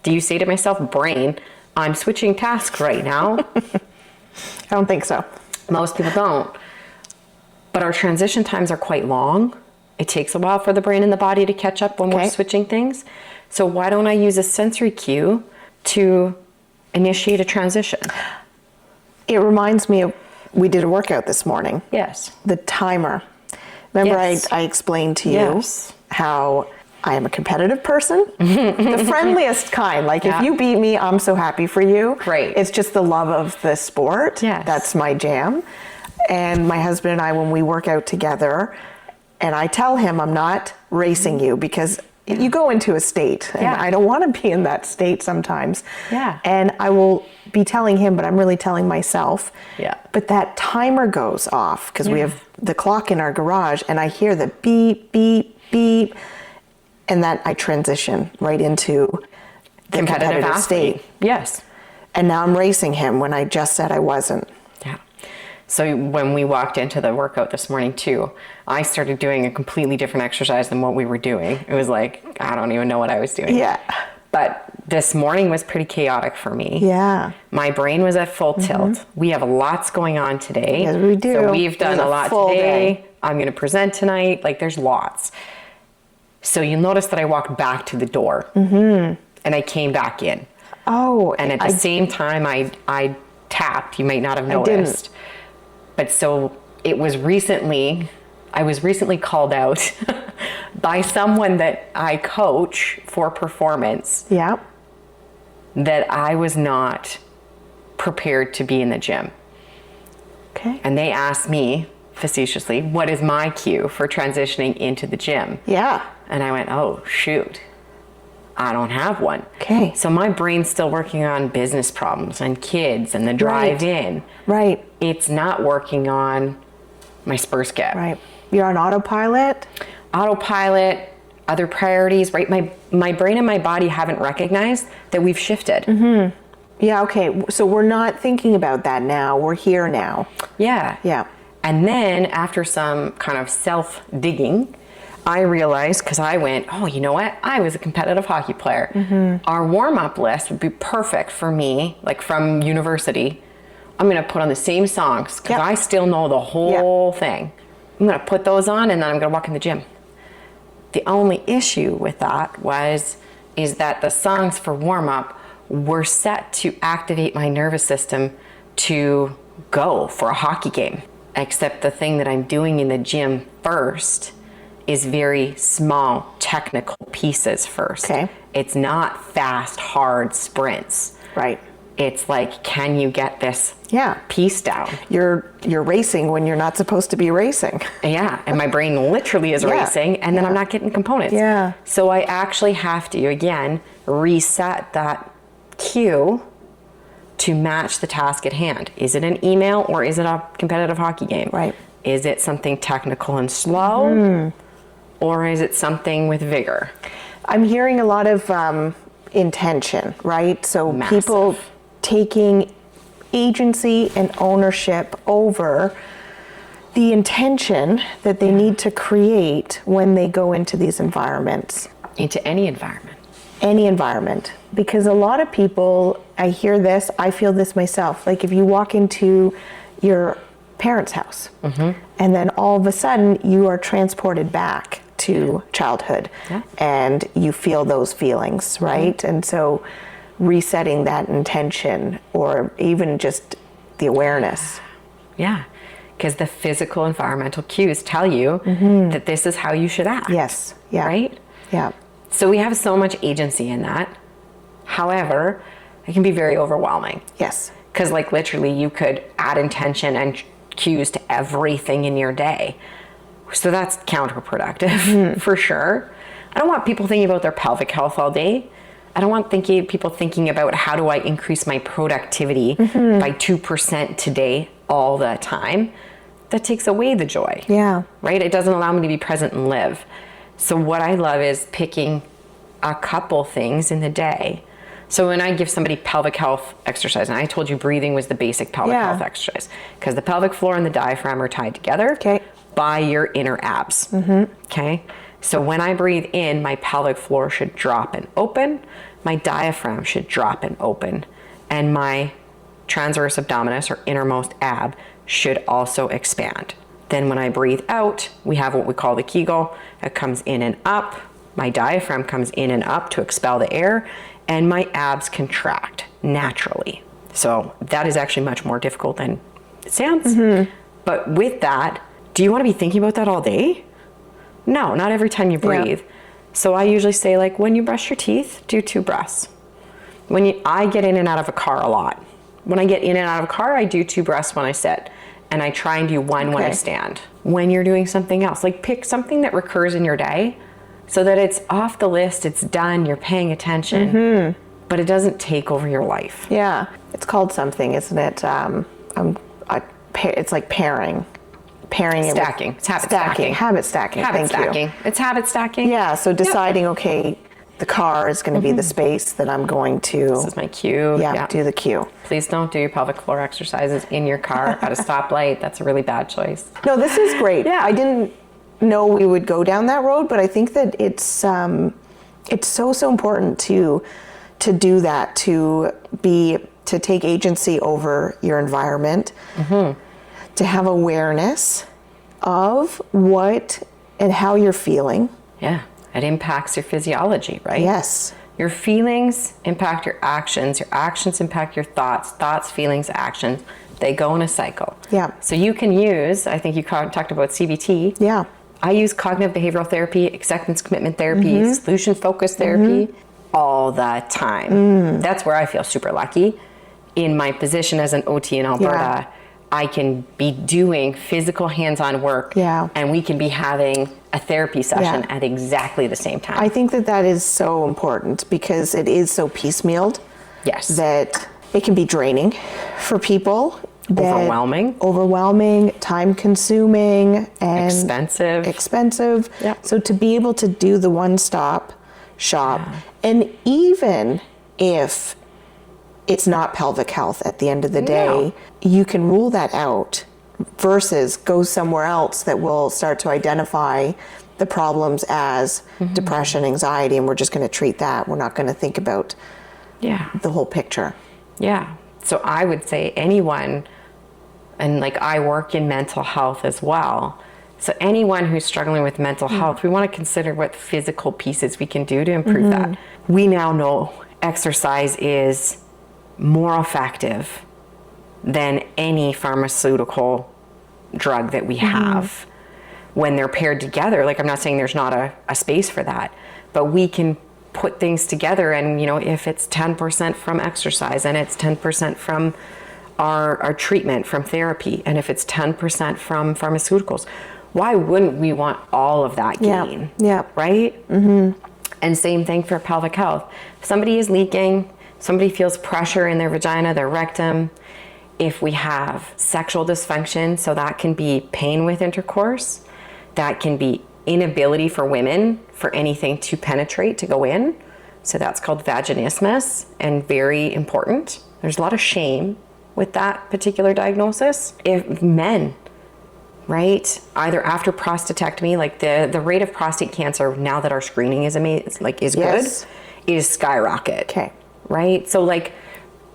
Do you say to myself, brain, I'm switching tasks right now? I don't think so. Most people don't. But our transition times are quite long. It takes a while for the brain and the body to catch up when we're switching things. So why don't I use a sensory cue to initiate a transition? It reminds me of, we did a workout this morning. Yes. The timer. Remember I explained to you how I am a competitive person, the friendliest kind. Like if you beat me, I'm so happy for you. Right. It's just the love of the sport. Yes. That's my jam. And my husband and I, when we work out together, and I tell him I'm not racing you because you go into a state and I don't want to be in that state sometimes. Yeah. And I will be telling him, but I'm really telling myself. Yeah. But that timer goes off because we have the clock in our garage and I hear the beep, beep, beep. And that I transition right into the competitive state. Yes. And now I'm racing him when I just said I wasn't. Yeah. So when we walked into the workout this morning too, I started doing a completely different exercise than what we were doing. It was like, I don't even know what I was doing. Yeah. But this morning was pretty chaotic for me. Yeah. My brain was at full tilt. We have lots going on today. Yes, we do. So we've done There's a lot today. I'm going to present tonight. Like there's lots. So you'll notice that I walked back to the door and I came back in. Oh. And at the same time I tapped, you might not have noticed. But so it was recently, I was recently called out by someone that I coach for performance. Yeah. That I was not prepared to be in the gym. Okay. And they asked me facetiously, what is my cue for transitioning into the gym? Yeah. And I went, oh, shoot, I don't have one. Okay. So my brain's still working on business problems and kids and the drive in. Right. It's not working on my spurs get. Right. You're on autopilot? Autopilot, other priorities, right? My brain and my body haven't recognized that we've shifted. Yeah, okay. So we're not thinking about that now. We're here now. Yeah. Yeah. And then after some kind of self-digging, I realized, because I went, oh, you know what? I was a competitive hockey player. Our warm-up list would be perfect for me, like from university. I'm going to put on the same songs because I still know the whole thing. I'm going to put those on and then I'm going to walk in the gym. The only issue with that is that the songs for warm-up were set to activate my nervous system to go for a hockey game. Except the thing that I'm doing in the gym first is very small technical pieces first. Okay. It's not fast, hard sprints. Right. It's like, can you get this Yeah. piece down? You're racing when you're not supposed to be racing. Yeah, and my brain literally is racing, and then I'm not getting components. Yeah. So I actually have to, again, reset that cue to match the task at hand. Is it an email or is it a competitive hockey game? Right. Is it something technical and slow, or is it something with vigor? I'm hearing a lot of intention, right? So Massive. People taking agency and ownership over the intention that they need to create when they go into these environments. Into any environment. Any environment. Because a lot of people, I hear this, I feel this myself. Like if you walk into your parents' house and then all of a sudden you are transported back to childhood and you feel those feelings, right? And so resetting that intention or even just the awareness. Yeah, because the physical environmental cues tell you that this is how you should act. Yes. Yeah. Right? Yeah. So we have so much agency in that. However, it can be very overwhelming. Yes. Because like literally you could add intention and cues to everything in your day. So that's counterproductive for sure. I don't want people thinking about their pelvic health all day. I don't want people thinking about how do I increase my productivity by 2% today all the time. That takes away the joy. Yeah. Right? It doesn't allow me to be present and live. So what I love is picking a couple things in the day. So when I give somebody pelvic health exercise, and I told you breathing was the basic pelvic health exercise, because the pelvic floor and the diaphragm are tied together by your inner abs. Okay? So when I breathe in, my pelvic floor should drop and open, my diaphragm should drop and open, and my transverse abdominis or innermost ab should also expand. Then when I breathe out, we have what we call the Kegel. It comes in and up. My diaphragm comes in and up to expel the air, and my abs contract naturally. So that is actually much more difficult than it sounds. But with that, do you want to be thinking about that all day? No, not every time you breathe. So I usually say, like, when you brush your teeth, do 2 breaths. I get in and out of a car a lot. When I get in and out of a car, I do 2 breaths when I sit. And I try and do 1 when I stand. When you're doing something else, like pick something that recurs in your day so that it's off the list, it's done, you're paying attention, but it doesn't take over your life. Yeah. It's called something, isn't it? It's like pairing. Stacking. It's habit stacking. Habit stacking. Thank you. It's habit stacking. Yeah. So deciding, okay, the car is going to be the space that I'm going to. This is my cue. Do the cue. Please don't do your pelvic floor exercises in your car at a stoplight. That's a really bad choice. No, this is great. I didn't know we would go down that road, but I think that it's so important to do that, to take agency over your environment, to have awareness of what and how you're feeling. Yeah. It impacts your physiology, right? Yes. Your feelings impact your actions impact your thoughts, feelings, actions. They go in a cycle. Yeah. So you can use, I think you talked about CBT. Yeah. I use cognitive behavioral therapy, acceptance commitment therapy, solution focused therapy all the time. That's where I feel super lucky. In my position as an OT in Alberta, I can be doing physical hands-on work and we can be having a therapy session at exactly the same time. I think that is so important because it is so piecemealed. Yes. That it can be draining for people. Overwhelming, time-consuming, and expensive. Yep. So to be able to do the one-stop shop, and even if it's not pelvic health at the end of the day, you can rule that out versus go somewhere else that will start to identify the problems as depression, anxiety, and we're just going to treat that. We're not going to think about the whole picture. Yeah. So I would say anyone, and like I work in mental health as well, so anyone who's struggling with mental health, we want to consider what physical pieces we can do to improve that. We now know exercise is more effective than any pharmaceutical drug that we have when they're paired together. Like, I'm not saying there's not a space for that, but we can put things together, and you know, if it's 10% from exercise and it's 10% from our treatment, from therapy, and if it's 10% from pharmaceuticals, why wouldn't we want all of that gain? Right? And same thing for pelvic health. If somebody is leaking, somebody feels pressure in their vagina, their rectum, if we have sexual dysfunction, so that can be pain with intercourse, that can be inability for women for anything to penetrate, to go in. So that's called vaginismus, and very important. There's a lot of shame with that particular diagnosis. If men, right, either after prostatectomy, like the rate of prostate cancer now that our screening is good, is skyrocket. Okay. Right? So like,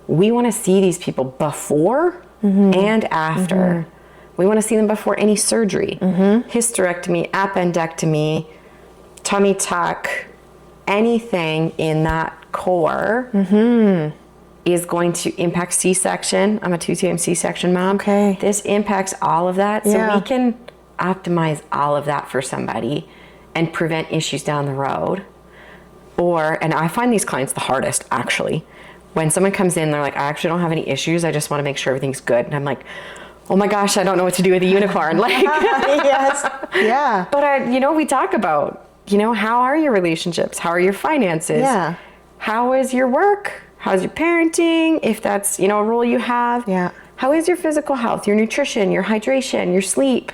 we want to see these people before and after. We want to see them before any surgery, hysterectomy, appendectomy, tummy tuck, anything in that core is going to impact C-section. I'm a 2-time C-section mom. Okay. This impacts all of that. So we can optimize all of that for somebody and prevent issues down the road. and I find these clients the hardest actually. When someone comes in, they're like, I actually don't have any issues. I just want to make sure everything's good. And I'm like, oh my gosh, I don't know what to do with a unicorn. Like, Yes. Yeah. But we talk about, how are your relationships? How are your finances? Yeah. How is your work? How's your parenting? If that's, a role you have. Yeah. How is your physical health, your nutrition, your hydration, your sleep?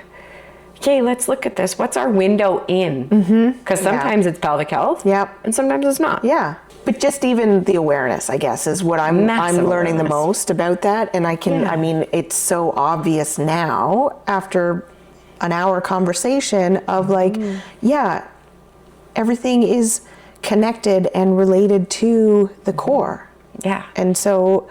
Okay, let's look at this. What's our window in? Because sometimes it's pelvic health. Yep. And sometimes it's not. Yeah. But just even the awareness, I guess, is what I'm learning the most about that. And it's so obvious now after an hour conversation of like, everything is connected and related to the core. Yeah. And so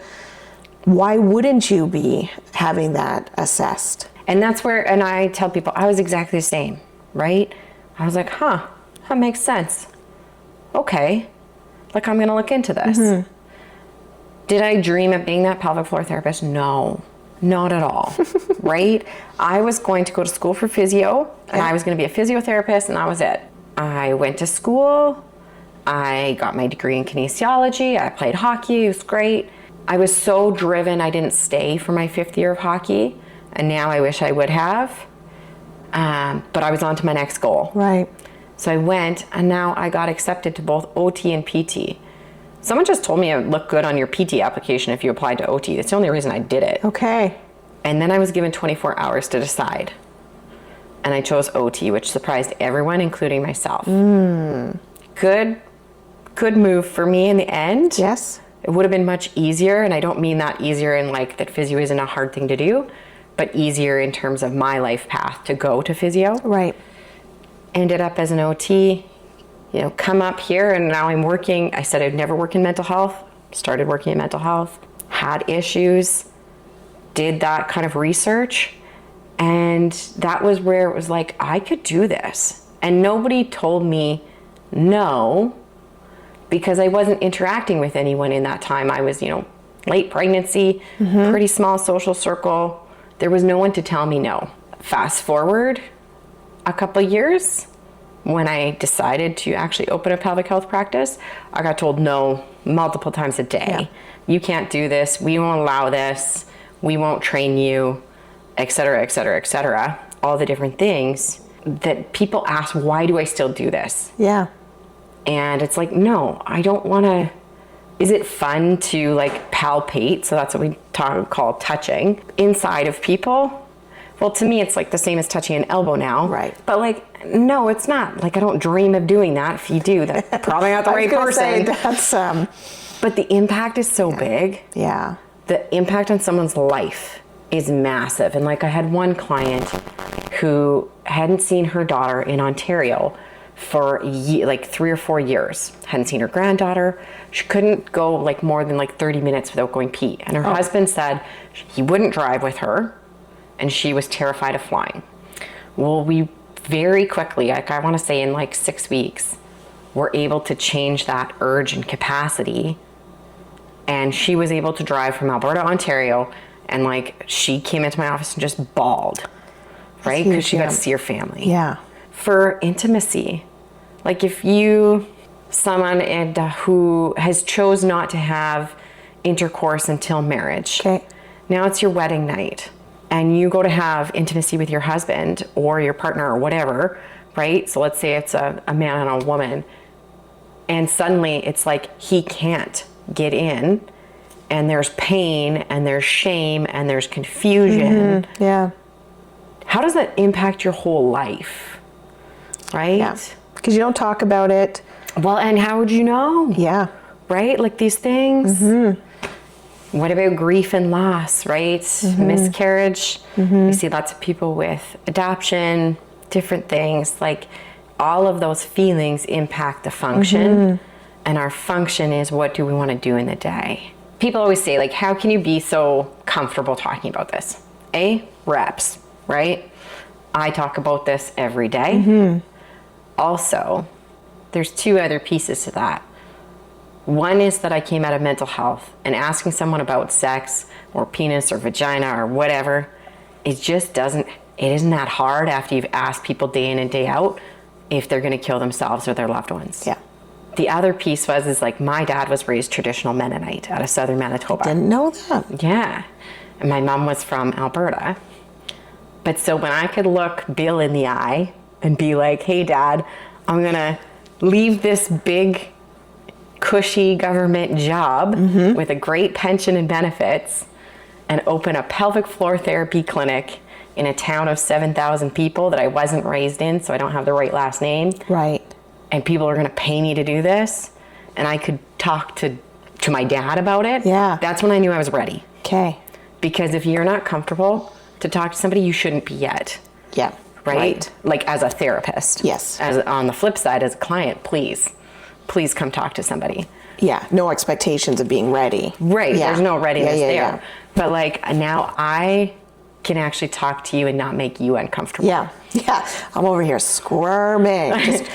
why wouldn't you be having that assessed? And that's where, and I tell people, I was exactly the same, right? I was like, that makes sense. Okay. Like, I'm going to look into this. Did I dream of being that pelvic floor therapist? No, not at all. Right? I was going to go to school for physio, and I was going to be a physiotherapist, and that was it. I went to school. I got my degree in kinesiology. I played hockey. It was great. I was so driven, I didn't stay for my 5th year of hockey, and now I wish I would have. But I was on to my next goal. Right. So I went, and now I got accepted to both OT and PT. Someone just told me it would look good on your PT application if you applied to OT. That's the only reason I did it. Okay. And then I was given 24 hours to decide. And I chose OT, which surprised everyone, including myself. Good move for me in the end. Yes. It would have been much easier, and I don't mean that easier in like that physio isn't a hard thing to do, but easier in terms of my life path to go to physio. Right. Ended up as an OT, come up here, and now I'm working. I said I'd never work in mental health, started working in mental health, had issues, did that kind of research, and that was where it was like, I could do this. And nobody told me no, because I wasn't interacting with anyone in that time. I was, late pregnancy, pretty small social circle. There was no one to tell me no. Fast forward a couple of years, when I decided to actually open a pelvic health practice, I got told no multiple times a day. Yeah. You can't do this. We won't allow this. We won't train you, et cetera, et cetera, et cetera. All the different things that people ask, why do I still do this? Yeah. And it's like, no, I don't want to. Is it fun to like palpate? So that's what we call touching inside of people. Well, to me, it's like the same as touching an elbow now. Right. But like, no, it's not. Like, I don't dream of doing that. If you do, that's probably not the right person. That's, But the impact is so big. Yeah. The impact on someone's life is massive. And like, I had one client who hadn't seen her daughter in Ontario for like 3 or 4 years. Hadn't seen her granddaughter. She couldn't go like more than like 30 minutes without going pee. And her husband said he wouldn't drive with her, and she was terrified of flying. Well, we very quickly, like I want to say in like 6 weeks, were able to change that urge and capacity. And she was able to drive from Alberta, Ontario, and like she came into my office and just bawled, right? Because she got to see her family. Yeah. For intimacy. Like if someone who has chose not to have intercourse until marriage. Okay. Now it's your wedding night, and you go to have intimacy with your husband or your partner or whatever, right? So let's say it's a man and a woman, and suddenly it's like he can't get in, and there's pain and there's shame and there's confusion. Mm-hmm. Yeah. How does that impact your whole life? Right? Yeah. Because you don't talk about it. Well, and how would you know? Yeah. Right? Like these things. Mm-hmm. What about grief and loss, right? Mm-hmm. Miscarriage. Mm-hmm. You see lots of people with adoption, different things. Like all of those feelings impact the function. Mm-hmm. And our function is, what do we want to do in the day? People always say, like, how can you be so comfortable talking about this? Reps, right? I talk about this every day. Mm-hmm. Also, there's 2 other pieces to that. One is that I came out of mental health, and asking someone about sex or penis or vagina or whatever, it isn't that hard after you've asked people day in and day out if they're going to kill themselves or their loved ones. Yeah. The other piece is like my dad was raised traditional Mennonite out of southern Manitoba. Didn't know that. Yeah. And my mom was from Alberta. But so when I could look Bill in the eye and be like, hey, Dad, I'm going to leave this big, cushy government job with a great pension and benefits and open a pelvic floor therapy clinic in a town of 7,000 people that I wasn't raised in, so I don't have the right last name. Right. And people are going to pay me to do this. And I could talk to my dad about it. Yeah. That's when I knew I was ready. Okay. Because if you're not comfortable to talk to somebody, you shouldn't be yet. Yeah. Right? Like as a therapist. Yes. As on the flip side, as a client, please come talk to somebody. Yeah. No expectations of being ready. Right. Yeah. There's no readiness there. Yeah. But like now I can actually talk to you and not make you uncomfortable. Yeah. Yeah. I'm over here squirming. Just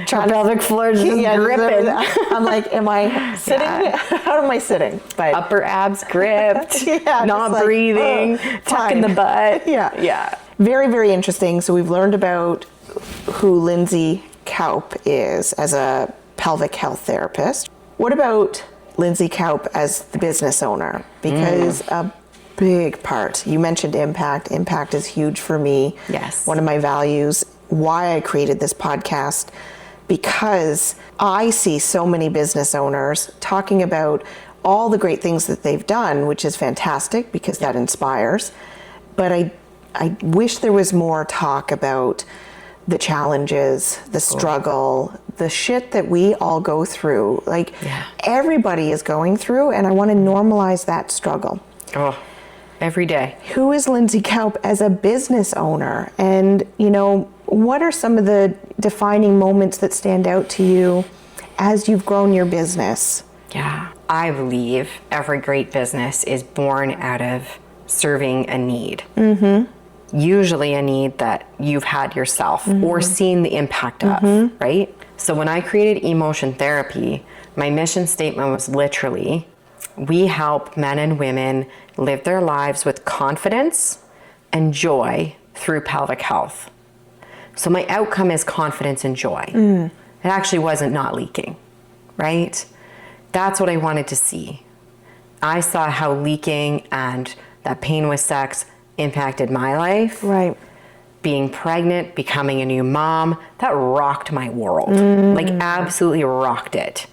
Trying pelvic floor just gripping. I'm like, am I sitting? Yeah. How am I sitting? But upper abs gripped, yeah, not like, breathing, tucking the butt. Yeah. Yeah. Very, very interesting. So we've learned about who Lindsey Kaupp is as a pelvic health therapist. What about Lindsey Kaupp as the business owner? Because a big part, you mentioned impact. Impact is huge for me. Yes. One of my values, why I created this podcast, because I see so many business owners talking about all the great things that they've done, which is fantastic because that inspires. But I wish there was more talk about the challenges, the struggle, the shit that we all go through. Like everybody is going through, and I want to normalize that struggle. Oh, every day. Who is Lindsey Kaupp as a business owner? And, you know, what are some of the defining moments that stand out to you as you've grown your business? Yeah. I believe every great business is born out of serving a need. Usually a need that you've had yourself or seen the impact of, right? So when I created Emotion Therapy, my mission statement was literally, we help men and women live their lives with confidence and joy through pelvic health. So my outcome is confidence and joy. It actually wasn't not leaking, right? That's what I wanted to see. I saw how leaking and that pain with sex impacted my life. Right. Being pregnant, becoming a new mom, that rocked my world. Like absolutely rocked it.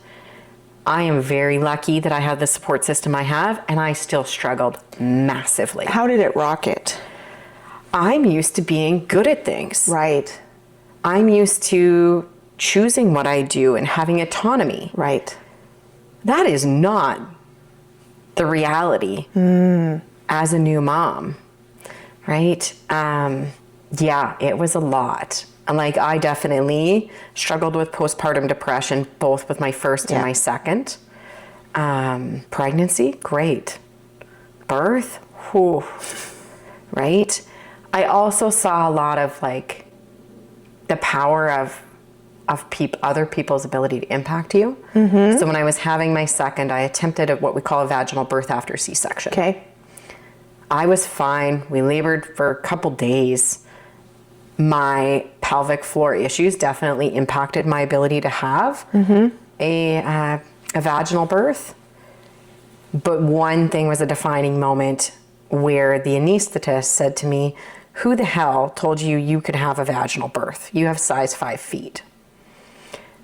I am very lucky that I have the support system I have, and I still struggled massively. How did it rock it? I'm used to being good at things. Right. I'm used to choosing what I do and having autonomy. Right. That is not the reality as a new mom, right? Yeah, it was a lot. And like, I definitely struggled with postpartum depression, both with my first and my second. Pregnancy, great. Birth, whew, right? I also saw a lot of like the power of other people's ability to impact you. So when I was having my second, I attempted what we call a vaginal birth after C-section. Okay. I was fine. We labored for a couple days. My pelvic floor issues definitely impacted my ability to have a vaginal birth. But one thing was a defining moment where the anesthetist said to me, who the hell told you you could have a vaginal birth? You have size 5 feet.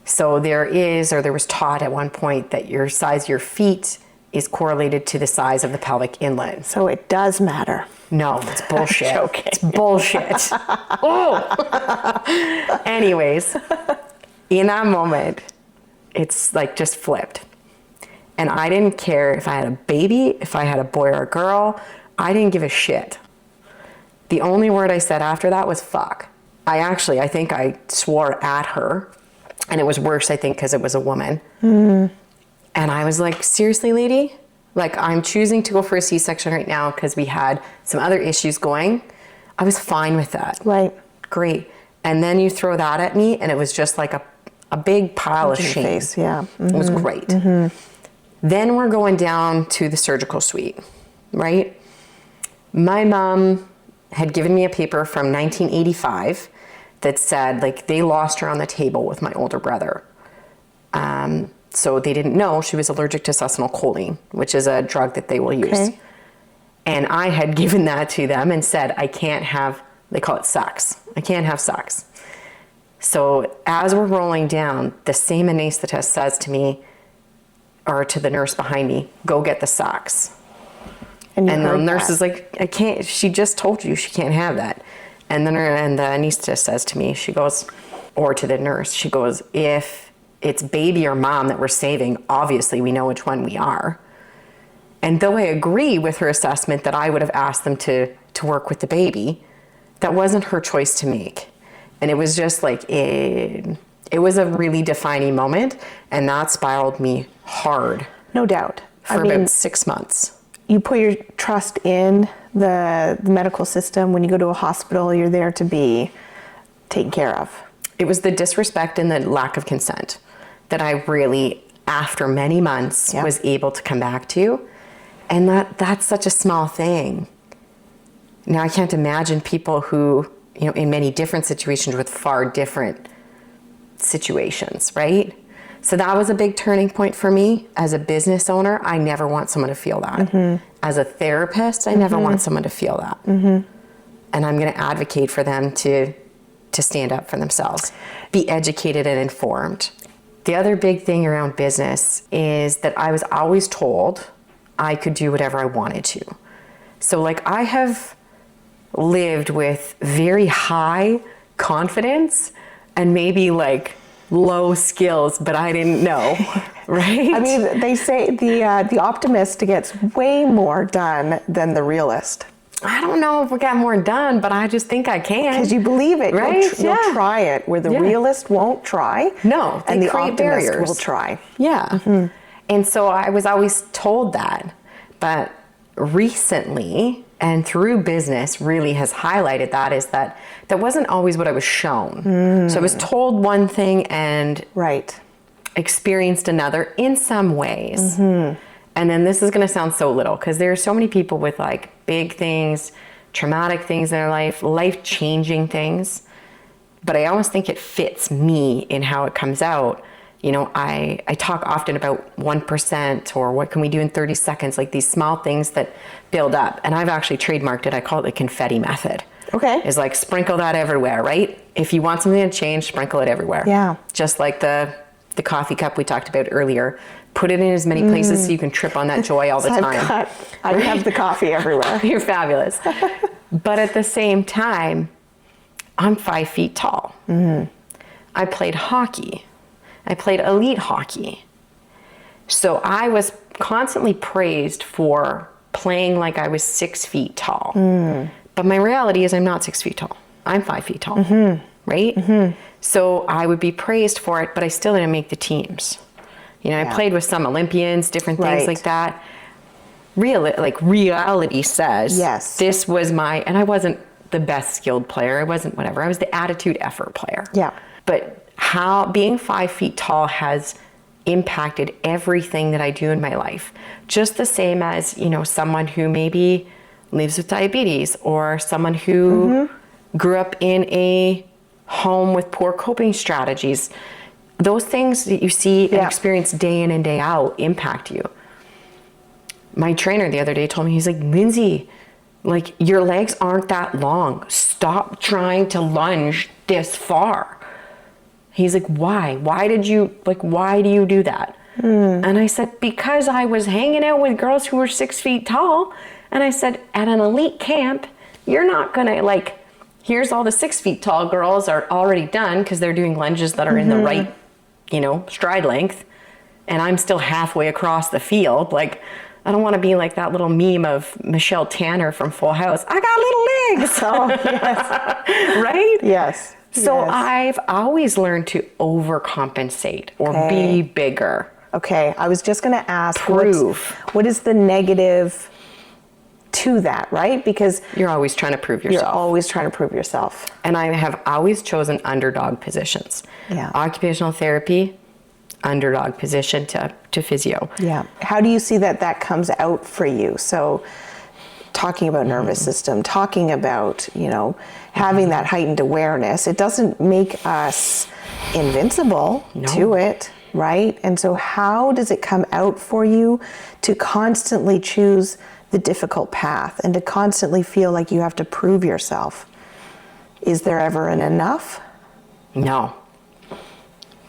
So there was taught at one point that your size of your feet is correlated to the size of the pelvic inlet. So it does matter. No, it's bullshit. Okay. It's bullshit. Oh. Anyways, in that moment, it's like just flipped. And I didn't care if I had a baby, if I had a boy or a girl. I didn't give a shit. The only word I said after that was fuck. I think I swore at her. And it was worse, I think, because it was a woman. And I was like, seriously, lady? Like, I'm choosing to go for a C-section right now because we had some other issues going. I was fine with that. Right. Great. And then you throw that at me, and it was just like a big pile of shame. Face, yeah. It was great. Then we're going down to the surgical suite, right? My mom had given me a paper from 1985 that said, like, they lost her on the table with my older brother. So they didn't know she was allergic to succinylcholine, which is a drug that they will use. Okay. And I had given that to them and said, I can't have, they call it sucks. I can't have sucks. So as we're rolling down, the same anesthetist says to me, or to the nurse behind me, go get the socks. And the nurse is like, I can't, she just told you she can't have that. And then the anesthetist says to me, she goes, or to the nurse, she goes, if it's baby or mom that we're saving, obviously we know which one we are. And though I agree with her assessment that I would have asked them to work with the baby, that wasn't her choice to make. And it was just like, it was a really defining moment, and that spiraled me hard. No doubt. For about 6 months. You put your trust in the medical system. When you go to a hospital, you're there to be taken care of. It was the disrespect and the lack of consent that I really, after many months, was able to come back to. And that's such a small thing. Now, I can't imagine people who, in many different situations with far different situations, right? So that was a big turning point for me. As a business owner, I never want someone to feel that. Mm-hmm. As a therapist, I never want someone to feel that. Mm-hmm. And I'm going to advocate for them to stand up for themselves, be educated and informed. The other big thing around business is that I was always told I could do whatever I wanted to. So I have lived with very high confidence and maybe low skills, but I didn't know, right? I mean, they say the optimist gets way more done than the realist. I don't know if we got more done, but I just think I can. Because you believe it, right? You'll try it, where the realist won't try. No, and the create optimist barriers. will try. Yeah. Mm-hmm. And so I was always told that, but recently, and through business really has highlighted that, is that wasn't always what I was shown. So I was told one thing and experienced another in some ways. Mm-hmm. And then this is going to sound so little, because there are so many people with big things, traumatic things in their life, life-changing things. But I almost think it fits me in how it comes out. I talk often about 1% or what can we do in 30 seconds, these small things that build up. And I've actually trademarked it. I call it the confetti method. Okay. It's sprinkle that everywhere, right? If you want something to change, sprinkle it everywhere. Yeah. Just like the coffee cup we talked about earlier. Put it in as many places so you can trip on that joy all the time. I have the coffee everywhere. You're fabulous. But at the same time, I'm 5 feet tall. Mm-hmm. I played hockey. I played elite hockey. So I was constantly praised for playing like I was 6 feet tall. Mm. But my reality is I'm not 6 feet tall. I'm 5 feet tall, right? Mm-hmm. So I would be praised for it, but I still didn't make the teams. I played with some Olympians, different things like that. Reality says, this was and I wasn't the best skilled player. I wasn't whatever. I was the attitude effort player. Yeah. But how being 5 feet tall has impacted everything that I do in my life. Just the same as, someone who maybe lives with diabetes, or someone who grew up in a home with poor coping strategies. Those things that you see and experience day in and day out impact you. My trainer the other day told me, he's like, Lindsay, your legs aren't that long. Stop trying to lunge this far. He's like, why? Why do you do that? And I said, because I was hanging out with girls who were 6 feet tall. And I said, at an elite camp, you're not gonna here's all the 6 feet tall girls are already done because they're doing lunges that are in the right, stride length. And I'm still halfway across the field. I don't want to be like that little meme of Michelle Tanner from Full House. I got little legs. Oh, yes. Right? Yes. So I've always learned to overcompensate or be bigger. Okay. I was just going to ask, prove. What is the negative to that, right? Because you're always trying to prove yourself. You're always trying to prove yourself. And I have always chosen underdog positions. Yeah. Occupational therapy, underdog position to physio. Yeah. How do you see that comes out for you? So talking about nervous system, talking about, having that heightened awareness, it doesn't make us invincible to it, right? And so how does it come out for you to constantly choose the difficult path and to constantly feel like you have to prove yourself? Is there ever an enough? No.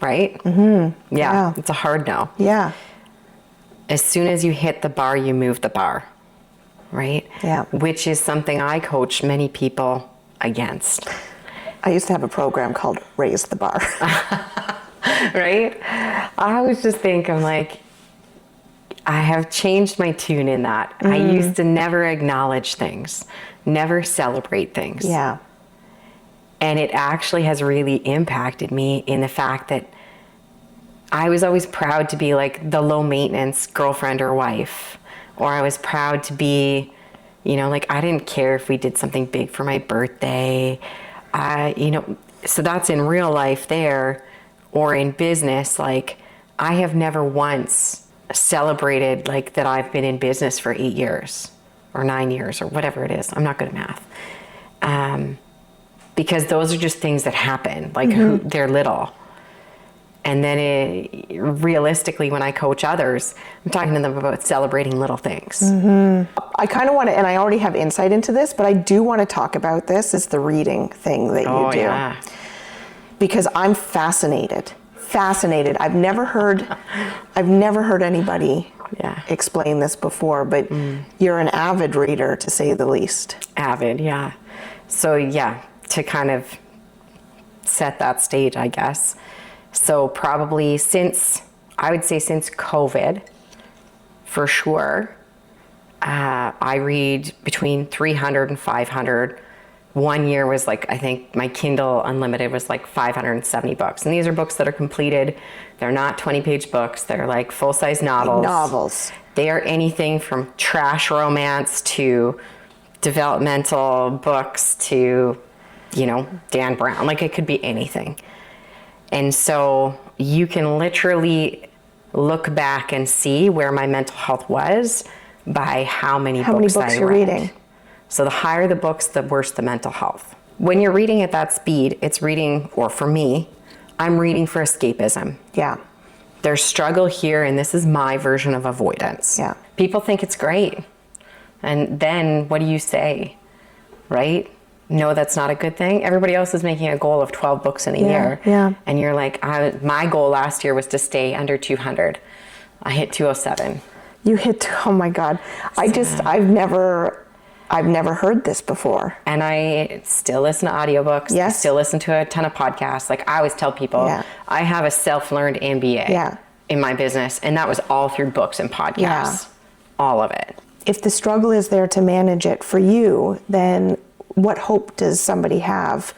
Right? Mm-hmm. Yeah. It's a hard no. Yeah. As soon as you hit the bar, you move the bar. Right? Yeah. Which is something I coach many people against. I used to have a program called Raise the Bar. Right? I always just think, I'm like, I have changed my tune in that. I used to never acknowledge things, never celebrate things. Yeah. And it actually has really impacted me in the fact that I was always proud to be like the low maintenance girlfriend or wife, or I was proud to be, you know, like I didn't care if we did something big for my birthday. You know, so that's in real life there, or in business. Like I have never once celebrated like that I've been in business for 8 years or 9 years or whatever it is. I'm not good at math. Because those are just things that happen, like they're little. And then realistically, when I coach others, I'm talking to them about celebrating little things. I kind of want to, and I already have insight into this, but I do want to talk about this, is the reading thing that you do. Yeah. Because I'm fascinated. I've never heard anybody explain this before, but you're an avid reader, to say the least. Avid, yeah. So yeah, to kind of set that stage, I guess. So probably I would say since COVID, for sure, I read between 300 and 500. One year was like, I think my Kindle Unlimited was like 570 books. And these are books that are completed. They're not 20-page books. They're like full-size novels. Novels. They are anything from trash romance to developmental books to, you know, Dan Brown. Like it could be anything. And so you can literally look back and see where my mental health was by how many books you're reading. So the higher the books, the worse the mental health. When you're reading at that speed, it's reading, or for me, I'm reading for escapism. Yeah. There's struggle here, and this is my version of avoidance. Yeah. People think it's great. And then what do you say, right? No, that's not a good thing. Everybody else is making a goal of 12 books in a year. Yeah. And you're like, my goal last year was to stay under 200. I hit 207. You hit, oh my God. I've never heard this before. And I still listen to audiobooks. Yes. I still listen to a ton of podcasts. Like I always tell people, I have a self-learned MBA in my business. And that was all through books and podcasts. Yeah. All of it. If the struggle is there to manage it for you, then what hope does somebody have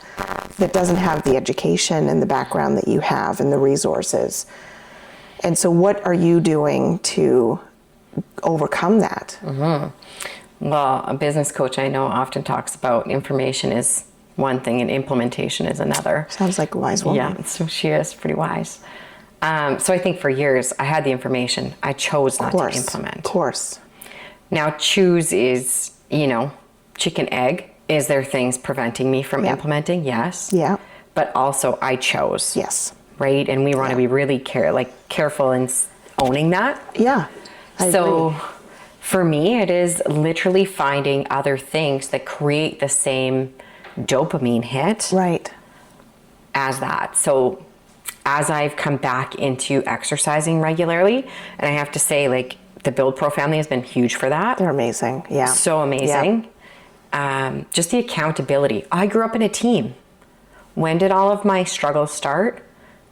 that doesn't have the education and the background that you have and the resources? And so what are you doing to overcome that? Well, a business coach I know often talks about information is one thing and implementation is another. Sounds like a wise woman. Yeah, so she is pretty wise. So I think for years I had the information. I chose not to implement. Of course. Now choose is, you know, chicken egg. Is there things preventing me from implementing? Yes. Yeah. But also I chose. Yes. Right? And we want to be really careful in owning that. Yeah. I agree. For me, it is literally finding other things that create the same dopamine hit as that. So as I've come back into exercising regularly, and I have to say, like, the Build Pro family has been huge for that. They're amazing. Yeah. So amazing. Yeah. Just the accountability. I grew up in a team. When did all of my struggles start?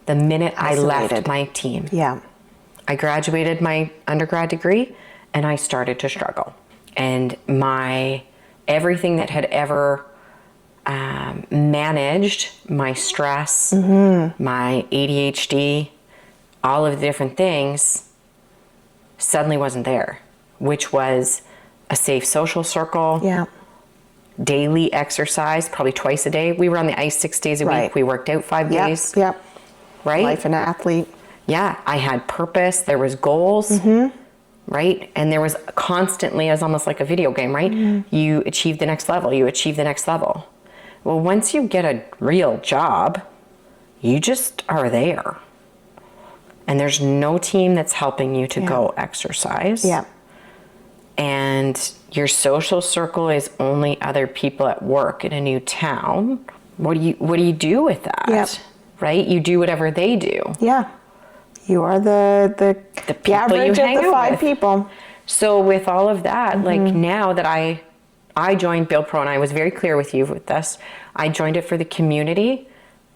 The minute I left my team. Yeah. I graduated my undergrad degree and I started to struggle. And everything that had ever managed my stress, my ADHD, all of the different things suddenly wasn't there, which was a safe social circle, daily exercise, probably twice a day. We were on the ice 6 days a week. We worked out 5 days. Yep. Right? Life an athlete. Yeah, I had purpose. There was goals, right? And there was constantly, it was almost like a video game, right? You achieve the next level. You achieve the next level. Well, once you get a real job, you just are there. and there's no team that's helping you to go exercise. Yeah. And your social circle is only other people at work in a new town. What do you do with that? Yep. Right? You do whatever they do. Yeah. You are the people average you of hang the out 5 with. people. So with all of that, like now that I joined Build Pro, and I was very clear with you with this, I joined it for the community.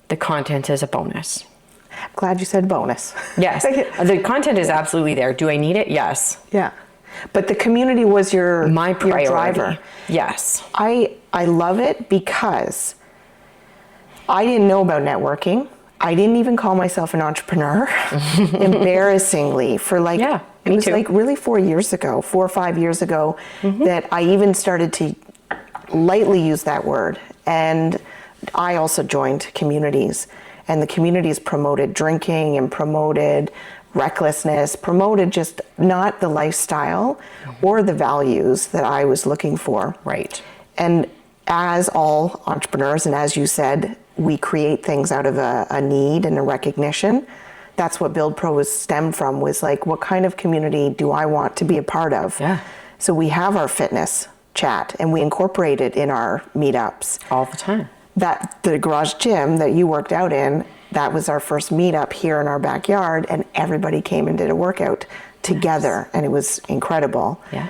The content is a bonus. I'm glad you said bonus. Yes. The content is absolutely there. Do I need it? Yes. Yeah. But the community was My priority. your driver. Yes. I love it because I didn't know about networking. I didn't even call myself an entrepreneur, embarrassingly, for like, Yeah, it me was too. like really 4 or 5 years ago that I even started to lightly use that word. And I also joined communities, and the communities promoted drinking and promoted recklessness, promoted just not the lifestyle or the values that I was looking for. Right. And as all entrepreneurs, and as you said, we create things out of a need and a recognition. That's what Build Pro was stemmed from, was like, what kind of community do I want to be a part of? Yeah. So we have our fitness chat, and we incorporate it in our meetups. All the time. That the garage gym that you worked out in, that was our first meetup here in our backyard, and everybody came and did a workout together, and it was incredible. Yeah.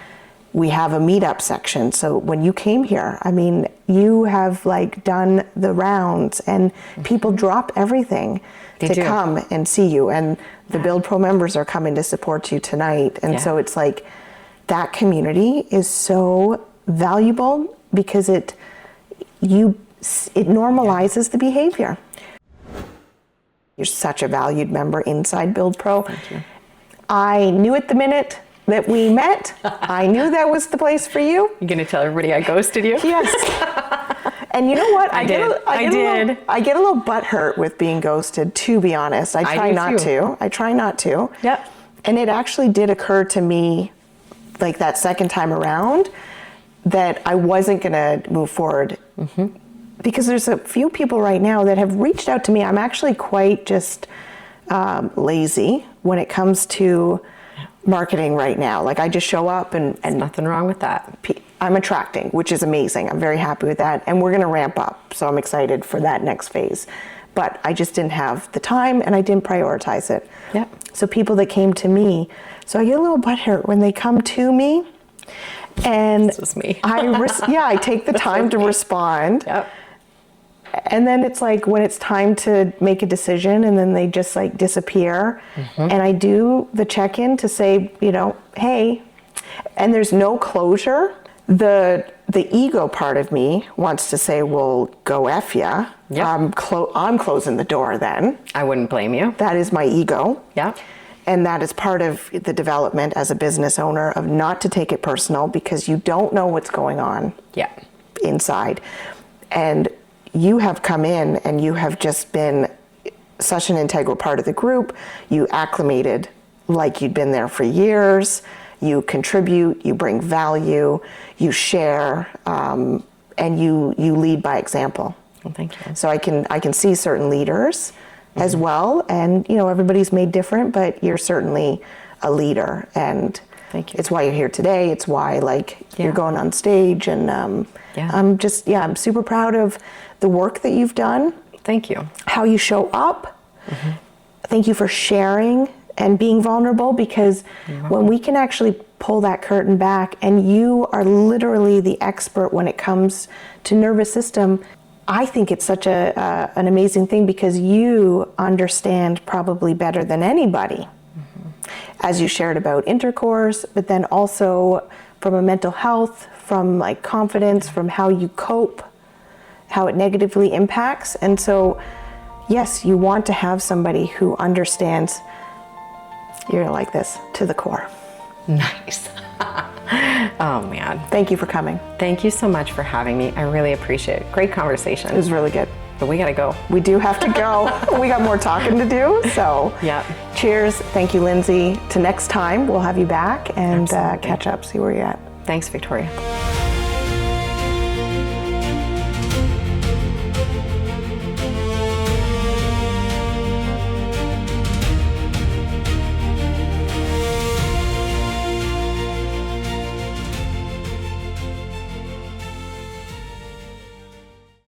We have a meetup section, so when you came here, I mean, you have like done the rounds, and people drop everything to come and see you, and the Build Pro members are coming to support you tonight, and so it's like that community is so valuable because it normalizes the behavior. You're such a valued member inside Build Pro. Thank you. I knew it the minute that we met. I knew that was the place for you. You gonna tell everybody I ghosted you? Yes. And you know what? I get a little butthurt with being ghosted, to be honest. I try not to. Yep. And it actually did occur to me, like that second time around, that I wasn't gonna move forward. Because there's a few people right now that have reached out to me. I'm actually quite just lazy when it comes to marketing right now. Like I just show up and Nothing wrong with that. I'm attracting, which is amazing. I'm very happy with that. And we're gonna ramp up. So I'm excited for that next phase. But I just didn't have the time, and I didn't prioritize it. Yep. So people that came to me, so I get a little butthurt when they come to me, and This was me. I take the time to respond. Yep. And then it's like when it's time to make a decision, and then they just like disappear. And I do the check-in to say, hey, and there's no closure. The ego part of me wants to say, well, go F ya. Yep. I'm closing the door then. I wouldn't blame you. That is my ego. Yeah. And that is part of the development as a business owner, of not to take it personal, because you don't know what's going on inside. And you have come in and you have just been such an integral part of the group. You acclimated like you'd been there for years. You contribute, you bring value, you share, and you lead by example. Well, thank you. So I can see certain leaders as well, and everybody's made different, but you're certainly a leader, and thank you. It's why you're here today. It's why you're going on stage, and I'm super proud of the work that you've done. Thank you. How you show up. Thank you for sharing and being vulnerable, because when we can actually pull that curtain back, and you are literally the expert when it comes to nervous system, I think it's such an amazing thing, because you understand probably better than anybody, as you shared about intercourse, but then also from a mental health, from like confidence, from how you cope, how it negatively impacts. And so, yes, you want to have somebody who understands, you're gonna like this, to the core. Nice. Oh man. Thank you for coming. Thank you so much for having me. I really appreciate it. Great conversation. It was really good. But we gotta go. We do have to go. We got more talking to do, so. Yep. Cheers. Thank you, Lindsay. To next time, we'll have you back and catch up, see where you're at. Thanks, Victoria.